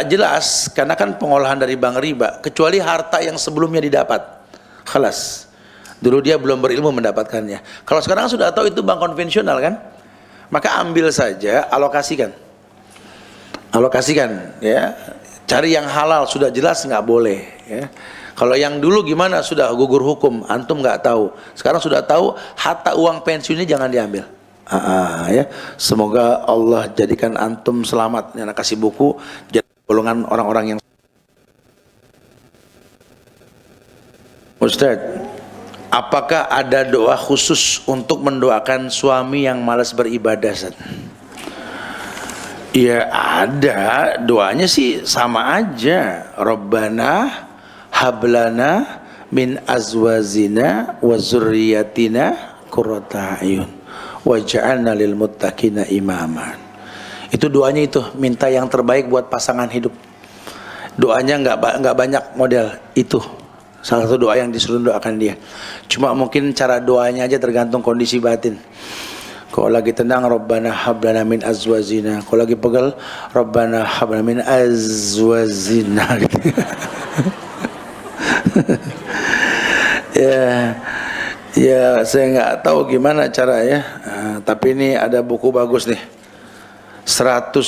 jelas, karena kan pengolahan dari bank riba. Kecuali harta yang sebelumnya didapat, khalas. Dulu dia belum berilmu mendapatkannya. Kalau sekarang sudah tahu itu bank konvensional kan, maka ambil saja, alokasikan ya, cari yang halal. Sudah jelas nggak boleh ya. Kalau yang dulu gimana, sudah gugur hukum, antum nggak tahu. Sekarang sudah tahu, harta uang pensiun ini jangan diambil. Ya, semoga Allah jadikan antum selamat. Yang kasih buku jadi golongan orang-orang yang. Ustaz, apakah ada doa khusus untuk mendoakan suami yang malas beribadah, Ustaz? Ya ada, doanya sih sama aja. Rabbana hablana min azwazina wa zurriyatina qurrata a'yun waj'alna lil muttaqina imaman. Itu doanya, itu minta yang terbaik buat pasangan hidup. Doanya nggak banyak model, itu salah satu doa yang disuruh doakan dia. Cuma mungkin cara doanya aja tergantung kondisi batin. Kalau lagi tenang, Rabbana hablana min azwazina. Kalau lagi pegal, Rabbana hablana min azwazina. Ya saya nggak tahu gimana cara ya. Tapi ini ada buku bagus nih. 101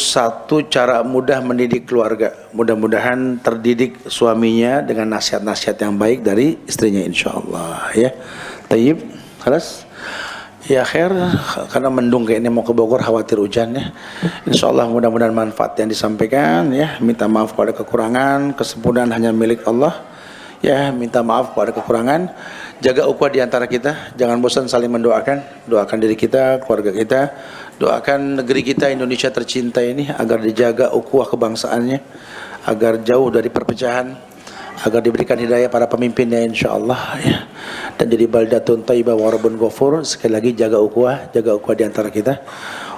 cara mudah mendidik keluarga. Mudah-mudahan terdidik suaminya dengan nasihat-nasihat yang baik dari istrinya, insyaallah ya. Tayyib, khalas. Ya khair, karena mendung kayaknya mau ke Bogor, khawatir hujan ya. Insyaallah mudah-mudahan manfaat yang disampaikan ya. Minta maaf pada kekurangan, kesempurnaan hanya milik Allah. Ya, minta maaf pada kekurangan. Jaga ukhuwah di antara kita, jangan bosan saling mendoakan. Doakan diri kita, keluarga kita, doakan negeri kita Indonesia tercinta ini agar dijaga ukhuwah kebangsaannya, agar jauh dari perpecahan, agar diberikan hidayah para pemimpinnya insyaallah ya. Dan jadi baldatun thayyibah wa rabbun ghafur. Sekali lagi jaga ukhuwah di antara kita.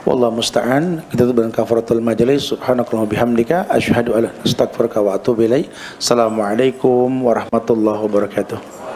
Wallahu musta'an. Kita tutup dengan kafaratul majelis. Subhanakallahumma bihamdika asyhadu an la ilaha illa anta astaghfiruka wa atubu ilaik. Assalamualaikum warahmatullahi wabarakatuh.